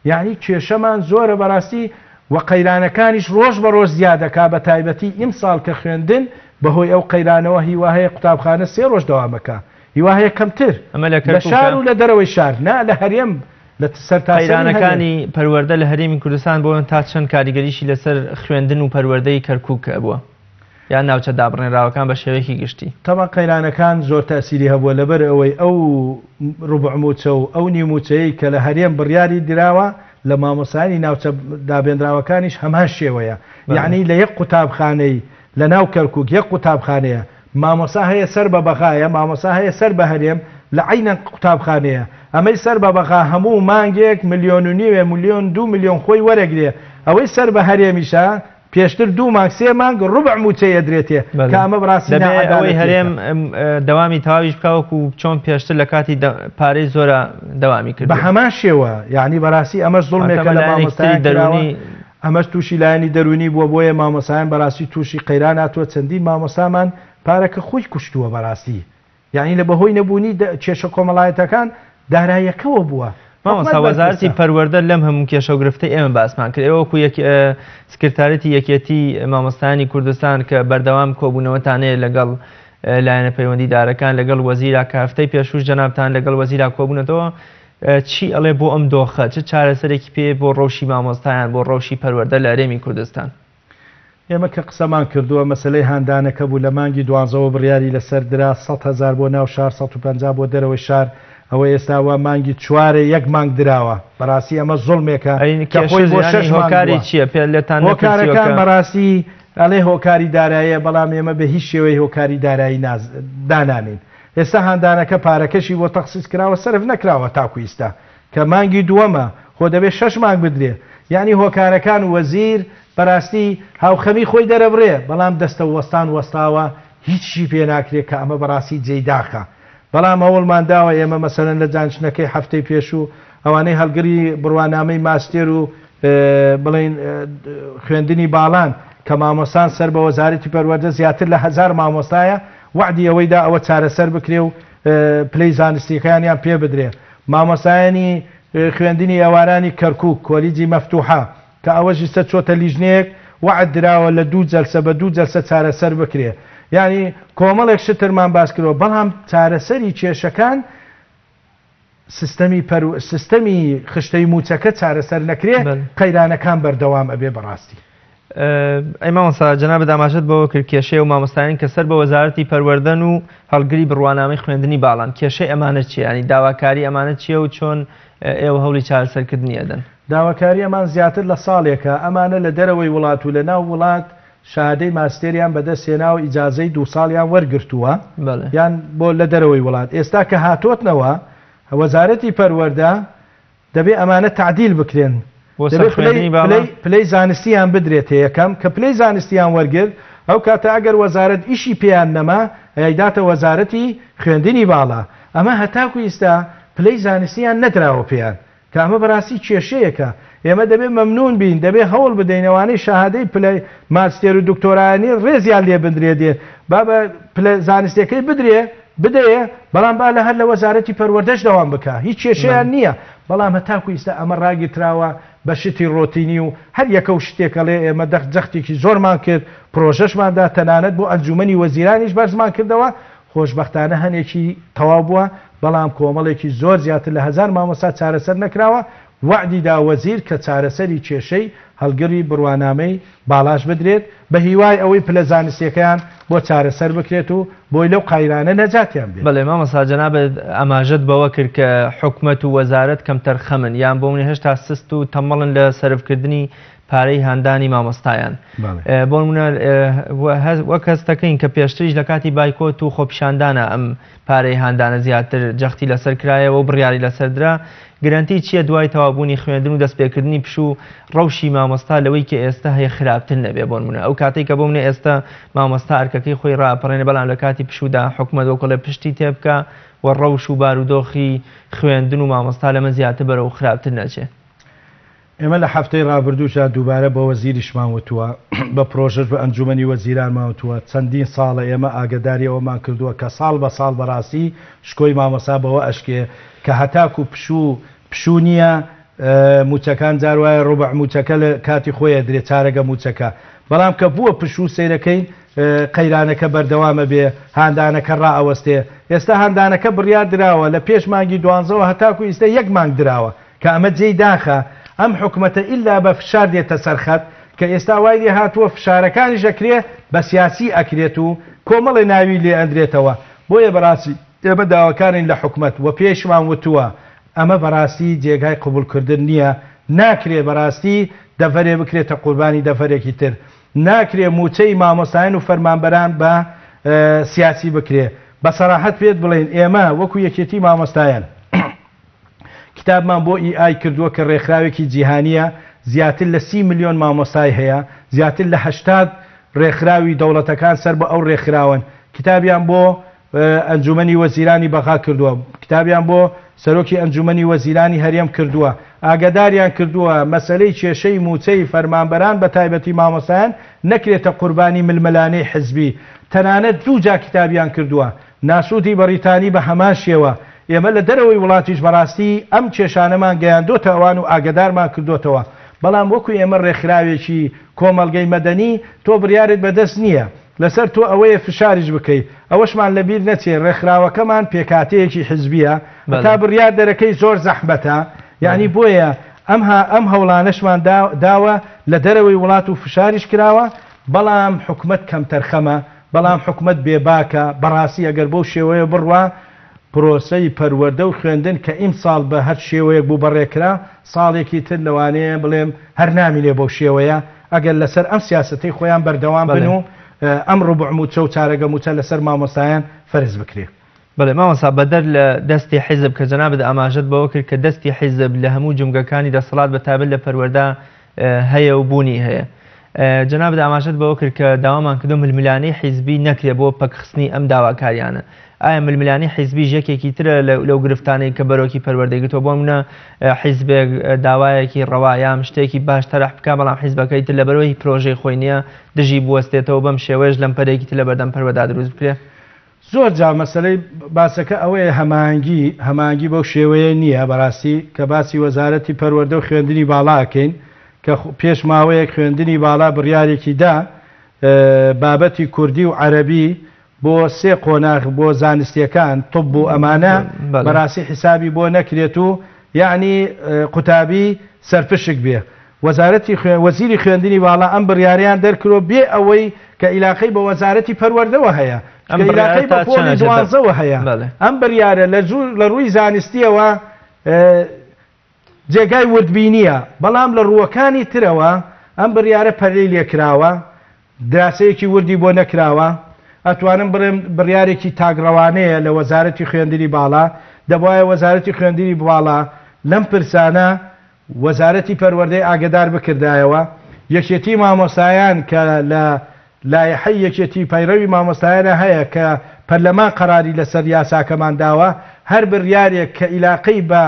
یعنی کێشەمان زۆرە بەڕاستی و قەیرانەکانیش ڕۆژ بە ڕۆژ زیادەکا بە تایبەتی ئیمساڵ کە خوێندن بەهۆی ئەو قەیرانەوە هیواهەیە قوتابخانە 3 ڕۆژ دەوامەکە هیواهەیە کەمتر لە شار و لە دەرەوەی شار نا لە هەرێم لە قەیرانەکانی پەروەردە لە هەرێمی کوردستان بۆن تا چەند کاریگەریشی لەسەر خوێندن و پەروەردەی کەرکووک بووە یان ناوچە دابڕێنراوەکان بە شێوەیەکی گشتی تەما قەیرانەکان زۆر تەسیری هەبووە لەبەر ئەوەی ئەو ڕوبعموچە و ئەو نیموچەیە کە لە هەرێم بڕیاری دراوە لە مامۆسایانی ناوچە دابێنراوەکانیش هەمان شێوەیە یعنی لە یەک قوتابخانەی لە ناو کەرکووک یەک قوتابخانەیە مامۆسا هەیە سەر بە بەغایە مامۆسا هەیە سەر بە هەرێم لە عینە قوتابخانەیە ئەمەی سەر بە بەغا هەموو مانگێک 1.5 ملیۆن 2 ملیۆن خۆی وەرەگرێ ئەوەی سەر بە هەرێمیشە پێشتر 2 مانگ 3 مانگ ڕوبع موچەیە درێتێ کە ئەمە بڕاستی ئەوەی هەرێم دەوامی تەواویش بکەوەکو چۆن پێشتر لە کاتی پارەی زۆرە دەوامی کرد بە هەمان شێوە یعنی بەڕاستی ئەمەش زوڵمێکە لە مامۆستای دەرونی ئەمەش تووشی لایەنی دەرونی بووە بۆیە مامۆسایان بەڕاستی تووشی قەیران هاتووە چەندین مامۆستامان پارەکە خۆی کوشتووە بەڕاستی یعنی لە بەهۆی نەبوونی کێشە کۆمەڵایەتەکان داراییەکەوە بووە مامۆستا وەزارەتی پەروەردە لەم هەموو کێشە و گرفتەی ئێمە باسمان کرد ئێوەکو سکرتارەتی یەکێتی مامۆستایانی کوردستان کە بەردەوام کۆبوونەوەتانەیە لەگەڵ لایەنە پەیوەندیدارەکان لەگەڵ وەزیرا کە هەفتەی پێشوش جەنابتان لەگەڵ وەزیرا کۆبوونەتەوە چی ئەڵێ بۆ ئەم دۆخە چه چارەسەرێکی پێ بۆ ڕەوشی مامۆستایان بۆ ڕەوشی پەروەردە لە هەرێمی کوردستان ئێمە کە قسەمان کردووە مەسلەی هاندانەکە بوو لە مانگی 12 بڕیاری لەسەر درا 100,000 بۆ ناو شار 150 بۆ دەرەوەی شار ئەوە ئێستاوە مانگی چوارە یەک مانگ دراوە بەڕاستی ئەمە زۆڵمێکە کە خۆی بۆ 6 هۆکاری چییە پێ لێتان هۆکارەکان بەڕاستی ئەڵێ هۆکاری داراییە بەڵام ئێمە بە هیچ شێوەی هۆکاری دارایی دانانین ئێستا هاندانەکە پارەکەشی بۆ تەخسیس کراوە سەرف نەکراوە تاکو ئێستا کە مانگی دووەمە خۆ دەبێت 6 مانگ بدرێ یعنی هۆکارەکان وەزیر بەڕاستی هاوخەمی خۆی دەرەبڕێ بەڵام دەستە وەستان وەستاوە هیچی پێ ناکرێت کە ئەمە بەڕاستی جێداخە بەڵام هەوڵمانداوە ئێمە مەسەرەن لە جانچنەکەی هەفتەی پێشوو ئەوانەی هەڵگری بڕوانامەی ماستێر و بڵین خوێندنی باڵان کە مامۆستان سەر بە وەزارەتی پەروەردە زیاتر لە 1000 مامۆستایە وعدی ئەوەیدا ئەوە چارەسەر بکرێ و پلەی زانستیەکانیان پێ بدرێ مامۆستایانی خوێندنی ئەوارانی کەرکووک کۆلیجی مەفتوحە کە ئەوەشی سە چۆتە لیژنەیەک وعد دراوە لە 2 جەلسە بە 2 جەلسە چارەسەر بکرێ یعنی کۆمەڵێک شترمان باس کردەوە بەڵام چارەسەری کێشەکان سیستەمی خشتەی موچەکە چارەسەر نەکرێ قەیرانەکان بەردەوام ئەبێ بەڕاستی ئەی مامۆستا جەناب داماژت بەوە کرد کێشەی و مامۆستایان کە سەر بە وەزارەتی پەروەردەن و هەڵگری بڕوانامەی خوێندنی باڵان کێشەی ئەمانە چیە ینی داواکاری ئەمانە چیە و چۆن ئێوە هەوڵی چارەسەرکردنی ئەدەن داواکاری ئەمان زیاتر لە ساڵێکە ئەمانە لە دەرەوەی وڵات و لە ناو وڵات شادەی ماستێریان بەدەستێنا و ئیجازەی 2 ساڵیان وەرگرتووە یان بۆ لە دەرەوەی وڵات ئێستا کە هاتۆتنەوە وەزارەتی پەروەردە دەبێ ئەمانە تعدیل بکرێن پلەی زانستیان بدرێت یەکەم کە پلەی زانستیان وەرگرت ئەو کاتە ئەگەر وەزارەت ئیشی پێیان نەما ئەیداتە وەزارەتی خوێندنی باڵا ئەمە هەتاکو ئێستا پلەی زانستیان نەدراوە پێیان کە ئەمە بەڕاستی کێشەیەکە ئێمە دەبێت مەمنون بین دەبێت هەوڵ بدەینەوانەی شاهادەی پلە ماستێر و دکتۆرانی ڕێزیان لێ بدرێ دێ با بە پلە زانستیەکەی بدەیە بەڵام با لە هەر لە وەزارەتی پەروەردەش دەوام بکە هیچ کێشەیان نییە بەڵام هەتاکو ئێستا ئەمە ڕاگیرراوە بە شتی ڕۆتینی و هەر یەکە و شتێکەڵێ ئێمە جەختێکی زۆرمان کرد پرۆژەشماندا تەنانەت بۆ ئەنجومەنی وەزیرانیش بەرزمان کردەوە خۆشبەختانە هەنێکی تەواو بووە بەڵام کۆمەڵێکی زۆر زیاتر لە 1000 مامۆستا چارەسەر نەکراوە وعدیدا وەزیر کە چارەسەری کێشەی هەڵگری بڕوانامەی باڵاش بدرێت بە هیوای ئەوەی پلە زانستیەکەیان بۆ چارەسەر بکرێت و بۆی لەو قایرانە نەجاتیان بێت. بەڵێ مامۆستا جەنابەت ئاماژەت بەوە کرد کە حکومەت و وەزارەت کەم تەرخەمن یان بۆ منی هێشتا سست و تەمەڵن لە سەرفکردنی پارەی هاندانی مامۆستایان بۆ نمونە وەک هەستەکەین کە پێشتریش لە کاتی بایکۆت و خۆپیشاندانە ئەم پارەی هاندانە زیاتر جەختی لەسەر کرایەوە و بڕیاری لەسەردرا گرنتی چییە دوای تەوابوونی خوێندن و دەستپێکردنی پشوو ڕەوشی مامۆستا لەوەی کە ئێستا هەیە خراپتر نەبێ بۆ نمونە ئەو کاتێک کە بۆ منە ئێستا مامۆستا ئەرکەکەی خۆی ڕاپەڕێنە بەڵام لە کاتی پشوودا حکومەت وەکڵێ پشتی تێبکە و ڕەوش و بارودۆخی خوێندن و مامۆستا لەمە زیاتر بەرەو خراپتر نەچێ. ئێمە لە هەفتەی ڕابردووشدا دووبارە بە وەزیریشمان وتووە بە پرۆژەش بە ئەنجومەنی وەزیرانمان وتووە چەندین ساڵە ئێمە ئاگداری ئەوەمان کردووە کە ساڵ بە ساڵ بەڕاستی شکۆی مامۆستا بەوە ئەشکێ کە هەتاکو پشوو نییە موچەکان جاروایە ڕوبع موچەکە لە کاتی خۆیە درێ چارەگە موچەکە بەڵام کە بووە پشوو سیرەکەین قەیرانەکە بەردەوامە بێ هاندانەکە ڕائەوەستێ ئێستا هاندانەکە بڕیار دراوە لە پێش مانگی 12 هەتاکو ئێستا 1 مانگ دراوە کە ئەمە جێی داخە ئەم حکومەتە ئللا بە فشار دێتە سەرخەت کە ئێستا وای لێ هاتووە فشارەکانی ژەکرێ بە سیاسی ئەکرێت و کۆمەڵی ناوی لێ ئەندرێتەوە بۆیە بەڕاستی ئێمە داواکارین لە حکومەت و پێشمان وتووە ئەمە بەڕاستی جێگای قبولکردن نییە ناکرێ بەڕاستی دەفەرێ بکرێتە قوربانی دەفەرێکی تر ناکرێ موچەی مامۆستایان و فەرمانبەران بە سیاسی بکرێ بە سەراحەت پێت بڵێن ئێمە وەکو یەکێتی مامۆستایان کتابمان بۆ ئای کردووە کە ڕێکخراوێکی جیهانیە زیاتر لە 30 ملیۆن مامۆستای هەیە زیاتر لە 80 ڕێکخراوی دەوڵەتەکان سەر بە ئەو ڕێکخراون کتابیان بۆ ئەنجومەنی وەزیرانی بەغا کردووە کتابیان بۆ سەرۆکی ئەنجومەنی وەزیرانی هەرێم کردووە ئاگاداریان کردووە مەسەلەی کێشەی موچەی فەرمانبەران بە تایبەتی مامۆستایان نەکرێتە قوربانی ململانەی حزبی تەنانەت دووجا کتابیان کردووە ناسوودی بەریتانی بە هەمان شێوە ئێمە لە دەرەوەی وڵاتیش بەڕاستی ئەم کێشانەمان گەیاندۆتە ئەوان و ئاگدارمان کردوتەوە بەڵام وەکو ئێمە ڕێکخراوێکی کۆمەلگەی مەدەنی تۆ بڕیارت بەدەست نییە لەسەر تۆ ئەوەیە فشاریش بکەیت ئەوەشمان لەبیر نەچێ ڕێکخراوەکەمان پێکاتەیەکی حزبیە تا بڕیار دەرەکەی زۆر زەحمەتە یعنی بۆیە ئەم هەوڵانەشمان داوە لە دەرەوەی وڵات و فشاریش کراوە بەڵام حکومەت کەم تەرخەمە بەڵام حکومەت بێباکە بەڕاستی ئەگەر بەو شێوەیە بڕوا پرۆسەی پەروەردە و خوێندن کە ئیم ساڵ بە هەر شێوەیەک بوو بەڕێکرا ساڵێکی تر لەوانەیە بڵێم هەر نامینێ بەو شێوەیە ئەگەر لەسەر ئەم سیاسەتەی خۆیان بەردەوام بن و ئەم ڕوبع موچە و چارەگە موچە لەسەر مامۆستایان فەرز بکرێ. بەڵێ مامۆستا بەدەر لە دەستی حیزب کە جەنابەت ئاماژەت بەوە کرد کە دەستی حیزب لە هەموو جومگەکانی دەسەڵات بەتابەت لە پەروەردە هەیە و بوونی هەیە جەنابەت ئاماژەت بەوە کرد کە داوامان کردو ململانەی حیزبی نەکرێ بۆ پەکخستنی ئەم داواکاریانە ئایا ململانی حیزبی ژێکێکی ترە لەو گرفتانەی کە بەرۆکی پەروەردەیگرتەوە بۆ منە حیزبێک داوایەکی ڕەوایام شتێکی باش تەرەح بکە بەڵام حیزبەکەی تر لە بەرەوەی پرۆژەی خۆی نییە دژی بوەستێتەوە بەم شێوەیەش لەم پەرێکی تر لە بەردەم پەروەردا دروست بکرێ زۆر جا مەسەلەی باسەکە ئەوەیە هەمانگی بەو شێوەیە نییە بەڕاستی کە باسی وەزارەتی پەروەردە و خوێندنی باڵاکەین کە پێش ماوەیەک خوێندنی باڵا بڕیارێکی دا بابەتی کوردی و عەرەبی بۆ 3 قۆناغ بۆ زانستیەکان تۆب بوو ئەمانە بەڕاستی حسابی بۆ نەکرێت و یعنی قوتابی سەرپشک بێ وەزیری خوێندنی باڵا ئەم بڕیاریان دەرکرۆ بێ ئەوەی کە ئیلاقەی بە وەزارەتی پەروەردەوە هەیە ئیلاقەی بە پۆلی دوانزەوە هەیە ئەم بڕیارە لە ڕووی زانستیەوە جێگای وردبینیە بەڵام لە ڕووەکانی ترەوە ئەم بڕیارە پەرەی لێکراوە دراسەیەکی وردی بۆ نەکراوە ئەتوانم بڵێم بڕیارێکی تاگڕەوانەیە لە وەزارەتی خوێندنی باڵا دەبایە وەزارەتی خوێندنی باڵا لەم پرسانە وەزارەتی پەروەردەی ئاگدار بکردایەوە یەکێتی مامۆستایان کە لە لایحەی یەکێتی پەیڕەوی مامۆستایانە هەیە کە پەرلەمان قەراری لەسەر یاساکەمان داوە هەر بڕیارێک کە ئیلاقەی بە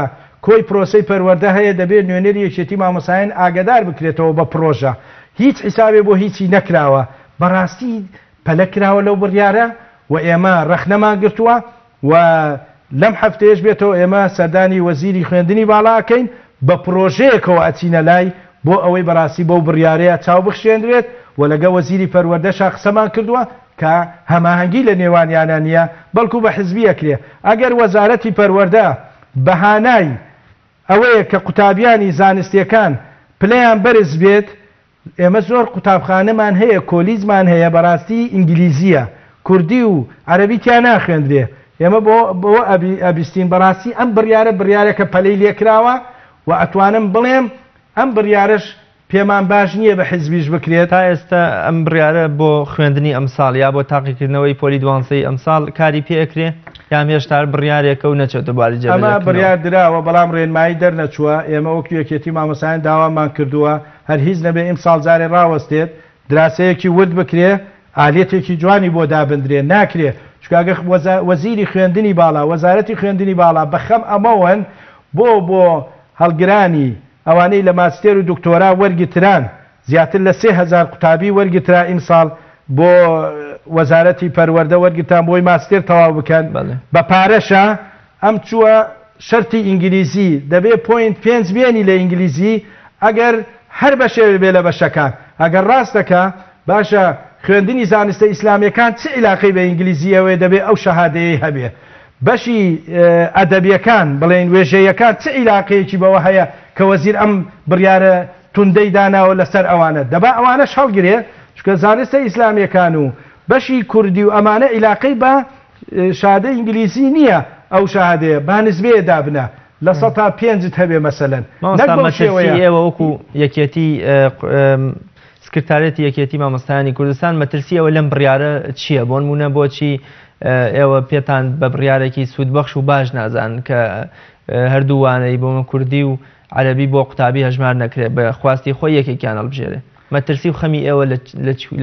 کۆی پرۆسەی پەروەردە هەیە دەبێت نوێنەری یەکێتی مامۆسایان ئاگادار بکرێتەوە بە پرۆژە هیچ حیسابێ بۆ هیچی نەکراوە بەڕاستی پەلە کراوە لەو بڕیارە و ئێمە ڕەخنەمان گرتووە و لەم هەفتەیەش بێتەوە ئێمە سەردانی وەزیری خوێندنی باڵاکەین بە پرۆژەیەکەوە ئەچینە لای بۆ ئەوەی بەڕاستی بەو بڕیارەیە چاو بخشێنرێت و لەگە وەزیری پەروەردەشا قسەمان کردووە کە هەماهەنگی لە نێوانیانە نییە بەڵکو بە حزبیەکرێ ئەگەر وەزارەتی پەروەردە بەهانای ئەوەیە کە قوتابیانی زانستیەکان پلەیان بەرز بێت ئێمە زۆر قوتابخانەمان هەیە کۆلیزمان هەیە بەڕاستی ئینگلیزیە کوردی و عەرەبی تیا ناخوێندرێ ئێمە بۆ ئەبیستین بەڕاستی ئەم بڕیارێکە پەلەی لێکراوە و ئەتوانم بڵێم ئەم بڕیارش پێمان باش نییە بە حزبیش بکرێت تا ئێستا ئەم بڕیارە بۆ خوێندنی ئەمساڵ یا بۆ تاقیکردنەوەی پۆلی دوانسەی ئەمساڵ کاری پێکرێ یان هێشتا بڕیارێکە و نەچێتە باری جێبەجێکردنەوە ئەمە بڕیار دراوە بەڵام ڕێنمایی دەرنەچووە ئێمە وەکو یەکێتی مامۆسایان داوامان کردووە هەر هیچ نەبێ ئیمساڵ جارێ ڕاوەستێت دراسەیەکی ورد بکرێ ئالێتێکی جوانی بۆ دابدرێ ناکرێ چکاگە وەزیری خوێندنی باڵا وەزارەتی خوێندنی باڵا بەخەم ئەمەوەن بۆ هەڵگرانی ئەوانەی لە ماستێر و دکتۆرا وەرگتران زیاتر لە 3000 قوتابی وەرگترا ئیمساڵ بۆ وەزارەتی پەروەردە وەرگتان بۆی ماستێر تەواو بکەن بە پارەشە ئەم چووە شەرتی ئینگلیزی دەبێ پوینت 5 بێنی لە ئینگلیزی ئەگەر هەر بەشێ بێ لە بەشەکان ئەگەر ڕاستەکە باشە خوێندنی زانستە ئیسلامیەکان چ عیلاقەی بە ئینگلیزیەوەی دەبێ ئەو شەهادەیەی هەبێ بەشی ئەدەبیەکان بڵێن وێژەیەکان چ عیلاقەیەکی بەوە هەیە کە وەزیر ئەم بڕیارە توندەی داناوە لەسەر ئەوانە دەبا ئەوانەش هەڵگرێ چکە زانستە ئیسلامیەکان و بەشی کوردی و ئەمانە عیلاقەی بە شادە ئینگلیزی نییە ئەو شادەیە با نزبەیە دابنە لە 500 هەبێ مەسەلەن ئێوە وەکو یەکێتی سکرتارێتی یەکێتی مامۆستایانی کوردستان مەترسیەوە لەم بڕیارە چییە بۆ نمونە بۆچی ئێوە پێتان بە بڕیارێکی سوودبەخش و باش نازان کە هەردووانەی بۆمە کوردی و عەرەبی بۆ قوتابی هەژمار نەکرێت بە خواستی خۆی یەکێکیان هەڵبژێرێ مەترسی و خەمی ئێوە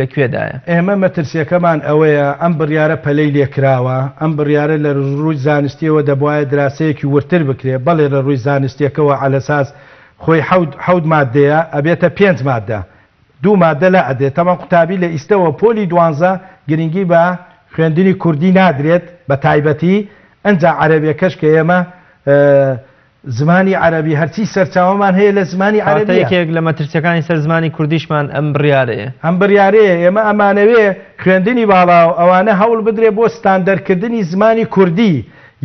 لەکوێدایە ئێمە مەترسیەکەمان ئەوەیە ئەم بڕیارە پەلەی لێکراوە ئەم بڕیارە لە ڕووی زانستیەوە دەبواە دراسەیەکی ورتر بکرێت بەڵێ لە ڕووی زانستیەکەەوە عەلەساس خۆی حەود مادەیە ئەبێتە 5 مادە 2 مادە لە ئەدێت تەمان قوتابی لە ئیستەوە پۆلی 12 گرنگی بە خوێندنی کوردی نادرێت بە تایبەتی ئەنجا عەرەبیەکەش کە ئێمە زمانی عەرەبی هەرچی سەرچاوەمان هەیە لە زمانی عەرەبی یەکێک لە مەترسیەکانی سەر زمانی کوردیشمان ئەم بڕیارەیە ئەم بڕیارەیە ئێمە ئەمانەوێ خوێندنی باڵا و ئەوانە هەوڵ بدرێ بۆ ستاندەرکردنی زمانی کوردی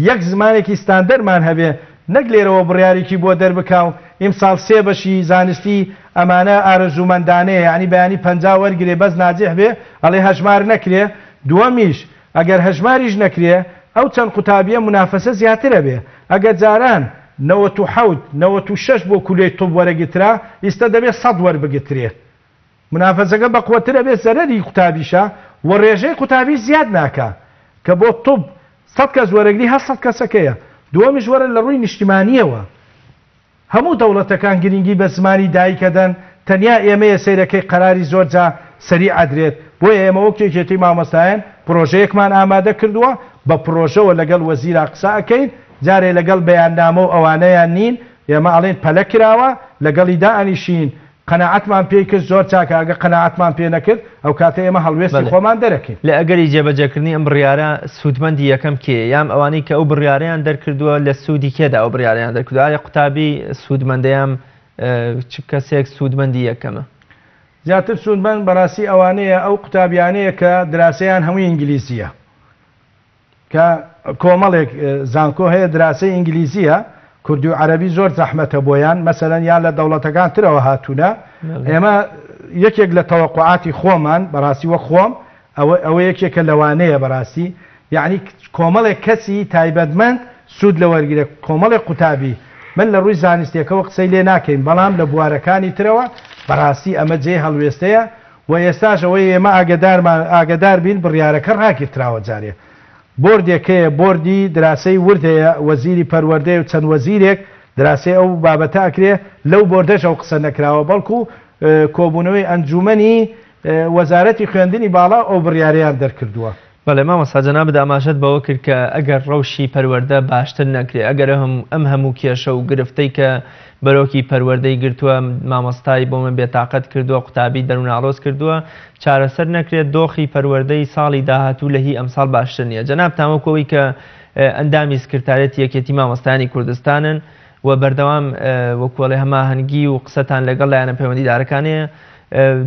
یەک زمانێکی ستاندەرمان هەبێ نەک لێرەوە بڕیارێکی بۆ دەربکاو ئیمساڵ 3 بەشی زانستی ئەمانە ئارەزوومەندانەیە ینی بەیانی 50 وەرگێ بەس ناجح بێ ئەڵێ هەژمار نەکرێ دووەمیش ئەگەر هەژماریش نەکرێ ئەو چەند قوتابیە منافەسە زیاترە بێ ئەگەر جاران 96 بۆ کولەی توب وەرەگیترا ئێستا دەبێت 100 وەربگترێت منافەسەکە بە قوترە بێت سەرەری قوتابیشە و ڕێژەی قوتابی زیاد ناکە کە بۆ توب 100 کەس وەرەگری 700 کەسەکەیە دووەمیش وەرە لە ڕووی نیشتیمانیەوە هەموو دەوڵەتەکان گرنگی بە زمانی دایکەدەن تەنیا ئێمەیە سەیرەکەی قەراری زۆر جا سەری ئەدرێت بۆیە ئێمە وەک یەکێتی مامۆستایان پرۆژەیەکمان ئامادە کردووە بە پرۆژەوە لەگەڵ وەزیرا قسە ئەکەین جارێ لەگەڵ بەیاننامە و ئەوانەیان نین ئێمە ئەڵێن پەلە کراوە لەگەڵی دائەنیشین قەناعەتمان پێی کرد زۆر چاکە ئەگە قەناعەتمان پێ نەکرد ئەو کاتە ئێمە هەڵوێستی خۆمان دەرەکەین لە ئەگەری جێبەجێکردنی ئەم بڕیارە سوودمەندی یەکەم کێ یام ئەوانەی کە ئەو بڕیارەیان دەرکردووە لە سوودی کێدا ئەو بڕیارەیان دەرکردووە ئایا قوتابی سوودمەندەیان چ کەسێک سوودمەندی یەکەمە زیاتر سوودمەند بەڕاستی ئەوانەیە ئەو قوتابیانەیە کە دراسەیان هەمووی ئینگلیزیە کە کۆمەڵێک زانکۆ هەیە دراسەی ئینگلیزیە کوردی و عەرەبی زۆر زەحمەتە بۆیان مەسەلەن یان لە دەوڵەتەکان ترەوە هاتوونە ئێمە یەکێک لە تەوەقعاتی خۆمان بەڕاستی وە خۆم ئەوە یەکێکە لەوانەیە بەڕاستی یعنی کۆمەڵێک کەسی تایبەتمەند سوود لە وەرگرە کۆمەڵێک قوتابی من لە ڕووی زانستیەکەەوە قسەی لێ ناکەین بەڵام لە بوارەکانی ترەوە بەڕاستی ئەمە جێ هەڵوێستەیە و ئێستاش ئەوەی ئێمە ئاگدار بین بڕیارەکە ڕاگیرتراوە جارێ بۆردێکەیە بۆردی دراسەی وردەیە وەزیری پەروەردەی و چەند وەزیرێک دراسی ئەو بابەتە ئەکرێ لەو بۆردەش ئەو قسە نەکراوە بەڵکو کۆبوونەوەی ئەنجومەنی وەزارەتی خوێندنی باڵا ئەو بڕیارەیان دەرکردووە بەڵێ مامۆستا جەنابەت ئاماژەت بەوە کرد کە ئەگەر ڕەوشی پەروەردە باشتر نەکرێ ئەگەر ئەم هەموو کێشە و گرفتەی کە بەرۆکی پەروەردەی گرتووە مامۆستای بۆ من بێتاقەت کردووە قوتابی دەرووناڵۆز کردووە چارەسەر نەکرێت دۆخی پەروەردەی ساڵی داهاتوو لە هی ئەمساڵ باشتر نییە. جەناب تامەکۆی کە ئەندامی سکرتارەتی یەکێتی مامۆستایانی کوردستانن و بەردەوام وەکوڵێ هەماهەنگی و قسەتان لەگەڵ لایەنە پەیوەندیدارەکانەیە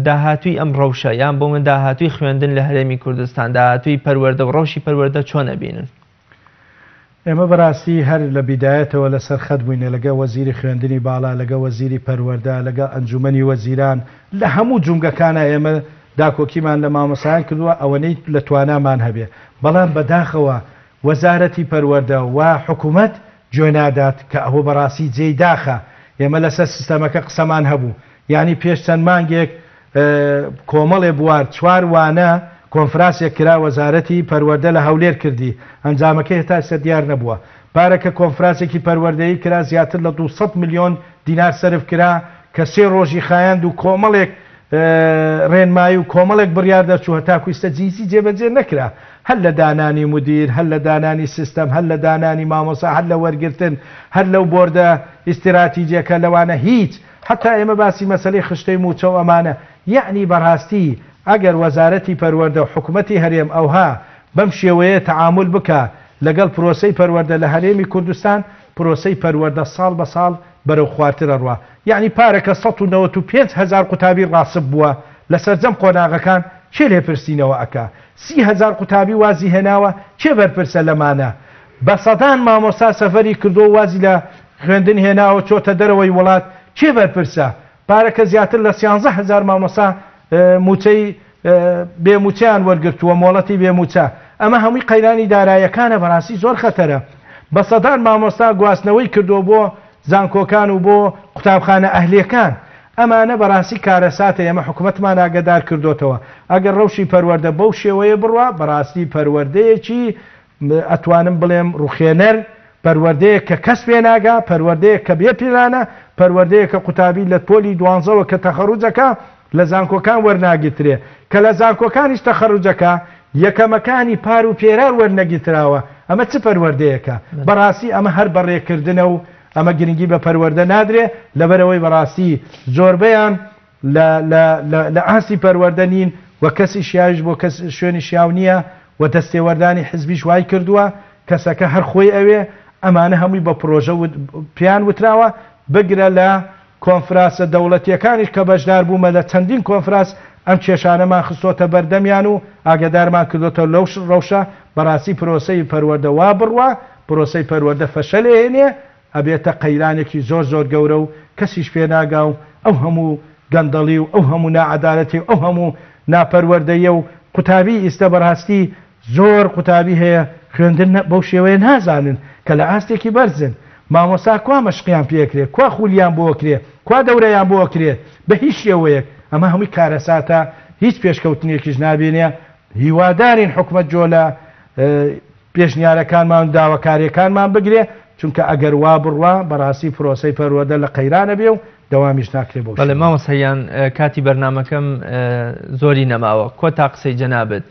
داهاتووی ئەم ڕەوشە یان بۆ من داهاتووی خوێندن لە هەرێمی کوردستان داهاتووی پەروەردە و ڕەوشی پەروەردە چۆن ئەبینن؟ ئێمە بەڕاستی هەر لە بیدایەتەوە لەسەر خەت بووینە لەگە وەزیری خوێندنی باڵا لەگە وەزیری پەروەردە لەگە ئەنجومەنی وەزیران لە هەموو جومگەکانە ئێمە داکۆکیمان لە مامۆسایان کردووە ئەوەنەی لە توانامان هەبێ بەڵام بەداخەوە وەزارەتی پەروەردە و حکوومەت گوێنادات کە ئەوە بەڕاستی جێی داخە. ئێمە لەسەر سیستەمەکە قسەمان هەبوو یعنی پێش چەند مانگێک کۆمەڵێ بوار چوار وانە کۆنفرانسێک کرا وەزارەتی پەروەردە لە هەولێر کردی ئەنجامەکە هێتا ئێستا دیار نەبووە. پارەکە کۆنفرانسێکی پەروەردەیی کرا زیاتر لە 200 میلیۆن دینار سەرف کرا کە 3 ڕۆژی خایاند و کۆمەڵێک ڕێنمایی و کۆمەڵێک بڕیار دەرچوو هەتاکو ئێستا جیسی جێبەجێ نەکرا هەر لە دانانی مدیر هەر لە دانانی سیستەم هەر لە دانانی مامۆسا هەر لە وەرگرتن هەر لەو بۆردە ئیستراتیجیەکە لەوانە هیچ حتا ئێمە باسی مەسەلەی خشتەی موچە و ئەمانە یعنی بەڕاستی ئەگەر وەزارەتی پەروەردە و حکوومەتی هەرێم ئەوها بەم شێوەیە تەعامل بکە لەگەڵ پرۆسەی پەروەردە لە هەرێمی کوردستان پرۆسەی پەروەردە ساڵ بە ساڵ بەرەو خوارترە ڕوا یعنی پارەکە 195000 قوتابی ڕاسب بووە لە سەرجەم قۆناغەکان چێ لێپرسینەوە ئەکا 30,000 قوتابی وازی هێناوە چێ بەرپرسە لەمانە بە سەدان مامۆستا سەفەری کردو وازی لە خوێندن هێناوە چۆتە دەرەوەی وڵات چێ بەرپرسە پارەکە زیاتر لە 11,000 مامۆستا موچەی بێموچیان وەرگرتووە مۆڵەتی بێموچە ئەمە هەمووی قەیرانی دارایەکانە بەڕاستی زۆر خەتەرە بە سەدان مامۆستا گواستنەوەی کردو بۆ زانکۆکان و بۆ قوتابخانە ئەهلیەکان ئەمانە بەڕاستی کارەساتە ئێمە حکوومەتمان ئاگادار کردوتەوە ئەگەر ڕەوشی پەروەردە بەو شێوەیە بڕوا بەڕاستی پەروەردەیەکی ئەتوانم بڵێم ڕوخێنەر پەروەردەیە کە کەس پێ ناگا پەروەردەیە کە بێ پیرانە پەروەردەیە کە قوتابی لە پۆلی دوانزەوە کە تەخەڕوجەکە لە زانکۆکان وەرناگیترێ کە لە زانکۆکانیش تەخەڕوجەکە یەکەمەکانی پار و پێرار وەرنەگیتراوە ئەمە چ پەروەردەیەکە بەڕاستی ئەمە هەر بەڕێکردنە و ئەمە گرنگی بە پەروەردە نادرێ لەبەرەوەی بەڕاستی زۆربەیان لە ئاسی پەروەردە نین و کەسی شیاویش بۆ کەس شوێنی شیاو نییە و دەستێوەردانی حزبیش وای کردووە کەسەکە هەر خۆی ئەوێ ئەمانە هەمووی بە پرۆژە پیان وتراوە بگرە لە کۆنفرانسە دەوڵەتیەکانیش کە بەشدار بوومە لە چەندین کۆنفرانس ئەم کێشانەمان خستۆتە بەردەمیان و ئاگدارمان کردوتە لەو ڕەوشە بەڕاستی پرۆسەی پەروەردە وا بڕوە پرۆسەی پەروەردە فەشەلێنێ ئەبێتە قەیرانێکی زۆر زۆر گەورە و کەسیش پێ ناگا و ئەو هەموو گەندەڵی و ئەو هەموو نائەدالەتی و ئەو هەموو ناپەروەردەیە و قوتابی ئێستا بەڕاستی زۆر قوتابی هەیە خوێندن بەو شێوەیە نازانن کە لە ئاستێکی بەرزن مامۆستا کوا مەشقیان پێکرێت کوا خولیان بۆ کرێ کوا دەورەیان بۆ کرێت بە هیچ شێوەیەک ئەمە هەمووی کارەساتە هیچ پێشکەوتنێکیش نابێنێ هیوادارین حکومەت جۆ لە پێشنیارەکانمان داواکاریەکانمان بگرێ چونکە ئەگەر وا بڕوا بەڕاستی پرۆسەی پەروەردە لە قەیرانە بێ و دەوامیش ناکرێ بۆ بەڵێ مامۆستایان کاتی بەرنامەکەم زۆری نەماوە کۆ تا قسەی جەنابەت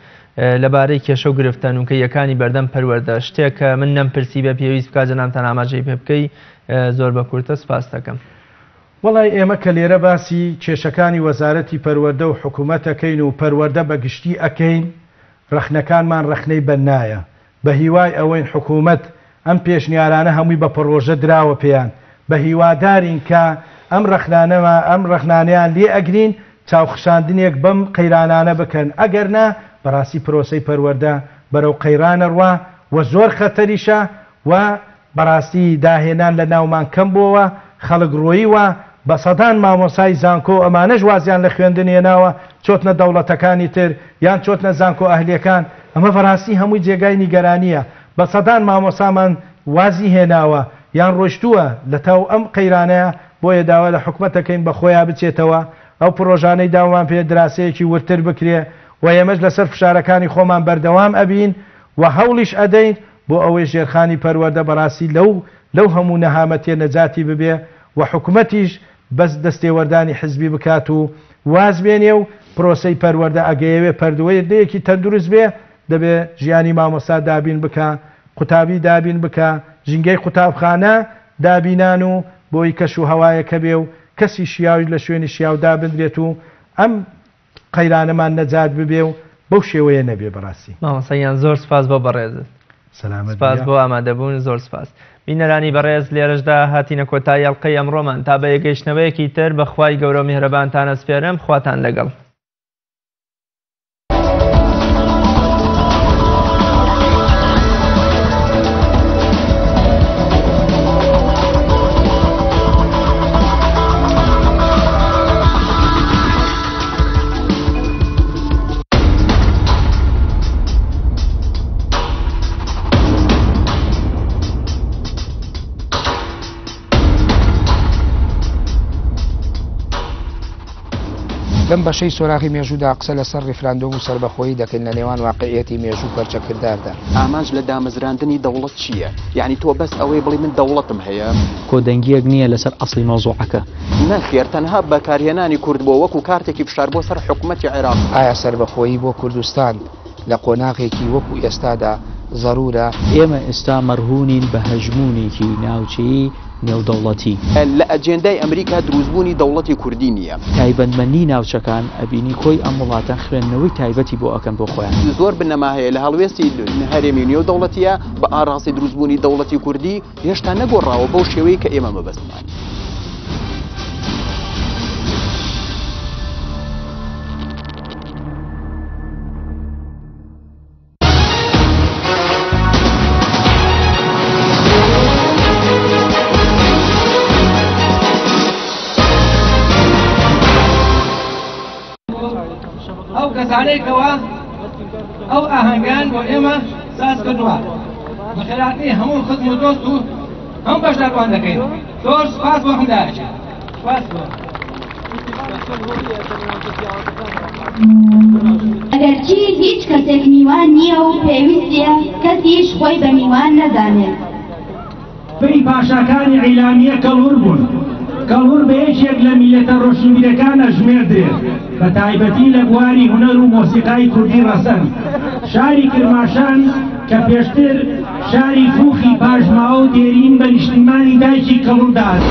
لەبارەی کێشە و گرفتنوکەیەکانی بەردەم پەروەردە شتێکە من نەمپرسی بە پێویست بکات جەنابتان ئاماژەی پێ بکەی زۆر بە کورتە سپاس دەکەم. وڵای ئێمە کە لێرە باسی کێشەکانی وەزارەتی پەروەردە و حکوومەتەکەین و پەروەردە بە گشتی ئەکەین ڕەخنەکانمان ڕەخنەی بەنایە بە هیوای ئەوەین حکوومەت ئەم پێشنیارانە هەمووی بە پڕۆژە دراوە پێیان بە هیوادارین کە ئەم ڕەخنانەیان لێ ئەگرین چاوخشاندنێک بەم قەیرانانە بکەن ئەگەر نا بەڕاستی پرۆسەی پەروەردە بەرەو قەیرانە ڕوا و زۆر خەتەریشە و بەڕاستی داهێنان لە ناومان کەم بووە خەڵک ڕۆییوە بە سەدان مامۆسای زانکۆ ئەمانەش وازیان لە خوێندن هێناوە چۆتنە دەوڵەتەکانی تر یان چۆتنە زانکۆ ئەهلیەکان ئەمە بەڕاستی هەمووی جێگای نیگەرانیە بە سەدان مامۆسامان وازی هێناوە یان ڕۆشتووە لە تاو ئەم قەیرانەیە بۆیە داوا لە حکومەتەکەین بە خۆیان بچێتەوە ئەو پرۆژانەی داوام پێ دراسەیەکی ورتر بکرێ و ئێمەش لەسەر فشارەکانی خۆمان بەردەوام ئەبین و هەوڵیش ئەدەین بۆ ئەوەی ژێرخانی پەروەردە بەڕاستی لەو هەموو نەهامەتێ نەجاتی ببێ و حکومەتیش بەس دەستێوەردانی حزبی بکات و واز بێنێ و پرۆسەی پەروەردە ئەگەیەوێ پەردوەیەکی تەندروست بێ دەبێت ژیانی مامۆستا دابین بکە قوتابی دابین بکە ژینگەی قوتابخانە دابینان و بۆی کەش و هەوایەکە بێ و کەسی شیاوی لە شوێنی شیاودا بندرێت و ئەم قەیرانەمان نەجات ببێ و بەو شێوەیە نەبێ بەڕاستی. مامۆستایان زۆر سپاس بۆ بەڕێزت. سپاس بۆ ئامادەبوون زۆر سپاس. بینەرانی بەڕێز لێرەشدا هاتینە کۆتایی ئەڵقەی ئەمڕۆمان تا بە یەگەیشتنەوەیەکی تر بەخوای گەورە میهرەبانتان ئەسپێرم خواتان لەگەڵ. لەم بەشەی سۆراخی مێژوودا قسە لەسەر ڕیفراندۆم و سەربەخۆیی دەکەین لە نێوان واقعیەتی مێژوو پەرچەکرداردا. ئامانج لە دامەزراندنی دەوڵەت چییە؟ یعنی تۆ بەس ئەوەی بڵی من دەوڵەتم هەیە؟ کۆدەنگیەک نییە لەسەر ئەسڵی مۆزوعەکە. نەخێر تەنها بەکارهێنانی کورد بۆ وەکو کارتێکی فشار بۆ سەر حکوومەتی عێراق. ئایا سەربەخۆیی بۆ کوردستان لە قۆناغێکی وەکو ئێستادا ضرورە؟ ئێمە ئێستا مەرهونین بە هەژمونێکی ناوچەیی نێودەوڵەتی. لە ئەجێندای ئەمریکا دروستبوونی دەوڵەتی کوردی نییە. تایبەتمەندی ناوچەکان ئەبینی کۆی ئەم وڵاتە خوێندنەوەی تایبەتی بۆ ئەەکەن بۆ خۆیان. زۆر بنەما هەیە لە هەڵوێستی هەرێمی نێودەوڵەتیە بە ئاڕاستی دروستبوونی دەوڵەتی کوردی هێشتا نەگۆڕاوە بەو شێوەیە کە ئێمە مەبەستمان. ئەو کەسانەیەکەوە ئەو ئاهەنگان بۆ ئێمە ساز کردووە بە خێراتنی هەموو خزم و دۆست و هەم بەشداروان دەکەین. زۆر سپاس بۆ هەمدایەکی سپاس بۆ. ئەگەرچی هیچ کەسێک میوان نییە و پێویستە کەسیش خۆی بە میوان نەزانێت. پێی پاشاکانی عیلامیە کەڵور بوون. کەڵور بە یەکێک لە میلەتە ڕۆشنبیرەکانە ژمێردرێت بە تایبەتی لە بواری هونەر و مۆسیقای کوردی ڕەسەن. شاری کرماشان کە پێشتر شاری فوخی پاژماوە و دێرین بە نیشتیمانی دایکی کەڵوردات.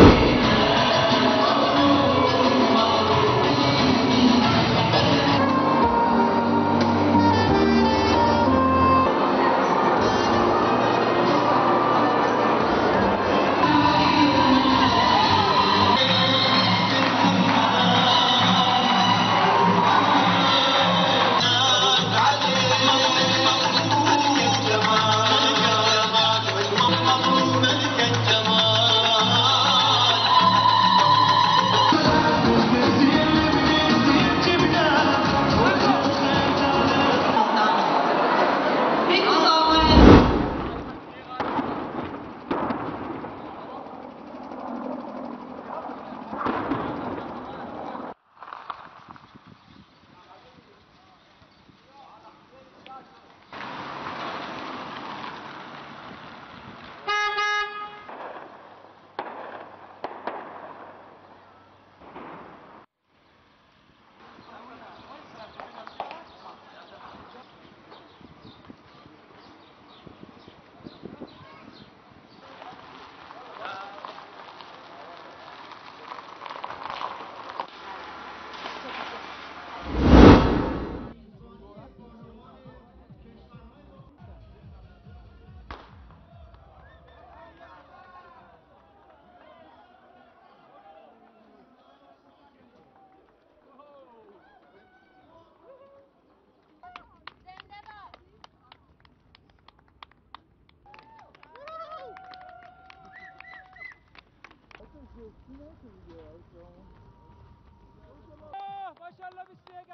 ماشاءالله 21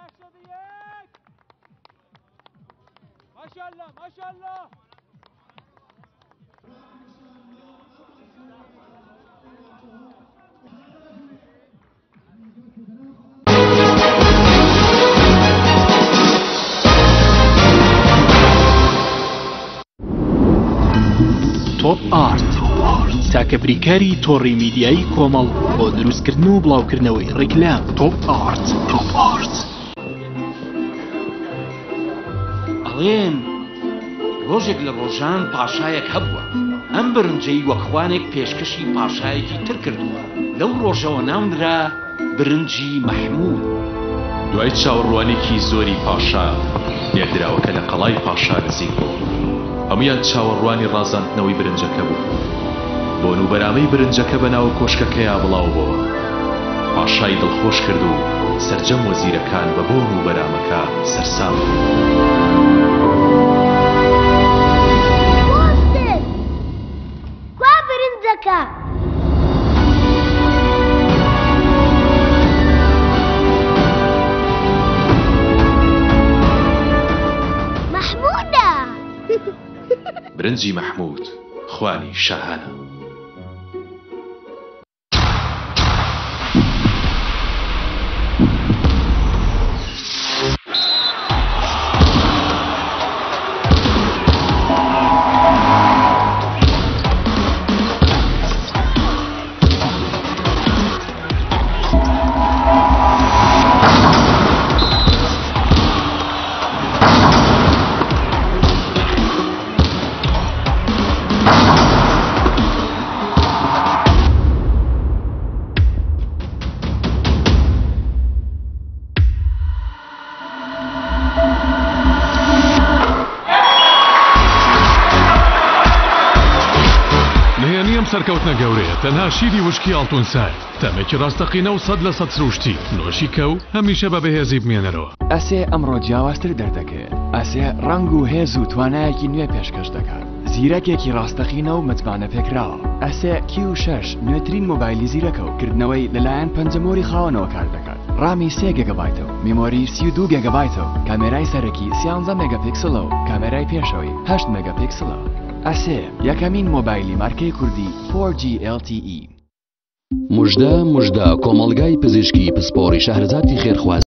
ماشاءالله ماشاءالله توپ ئارت تاکە بریکاری تۆڕی میدیایی کۆمەڵ بۆ دروستکردن و بڵاوکردنەوەی ڕیکلام. توپ ئارت ئەڵێن ڕۆژێک لە ڕۆژان پاشایەک هەبووە ئەم برنجەی وەکخوانێک پێشکەشی پاشایەکی تر کردووە لەو ڕۆژەوە نامدرا برنجی مەحموود. دوای چاوەڕوانێکی زۆری پاشا لێکدراوەکە لە قەڵای پاشا نزیک بوو. هەمویان چاوەڕوانی ڕازاندنەوەی برنجەکە بوو. بۆنوبەرامەی برنجەکە بەناو کۆشکەکەیە بڵاو بووە. پاشای دڵخۆش کرد و سەرجەم وەزیرەکان بە بۆنوبەرامەکە سەرسام بوو. کوا برنجەکە؟ مەحموودە. برنجی مەحموود خوانی شاهانە. سەرکەوتنە گەورەیە تەنها شیری وشکی ئاڵتونسای تەمێکی ڕاستەقینە و 100% سروشتی نۆشی کە و هەمیشە بە بەهێزی بمێنەرەوە. ئەسێ ئەمڕۆ جیاوازتر دەردەکەوێت. ئەسێ ڕنگ و هێز و توانایەکی نوێ پێشکەش دەکات. زیرەکێکی ڕاستەقینە و متمانە پێکراوە. ئەسێ Q6 نوێترین مۆبایلی زیرەکە و کردنەوەی لەلایەن پەنجەمۆری خاوەنەوە کار دەکات. ڕامی 3 گیگابایتەوە، میمۆری 32 گیگابایتەوە، کامێرای سەرەکی 13 مێگاپیکسلە و کامێرای پێشەوەی 8 مێگاپیکسلە. ئەسێ یەکەمین مۆبایلی مارکەی کوردی 4G LTE. موژدە کۆمەڵگای پزیشکی پسپۆڕی شەهرزادی خێرخواز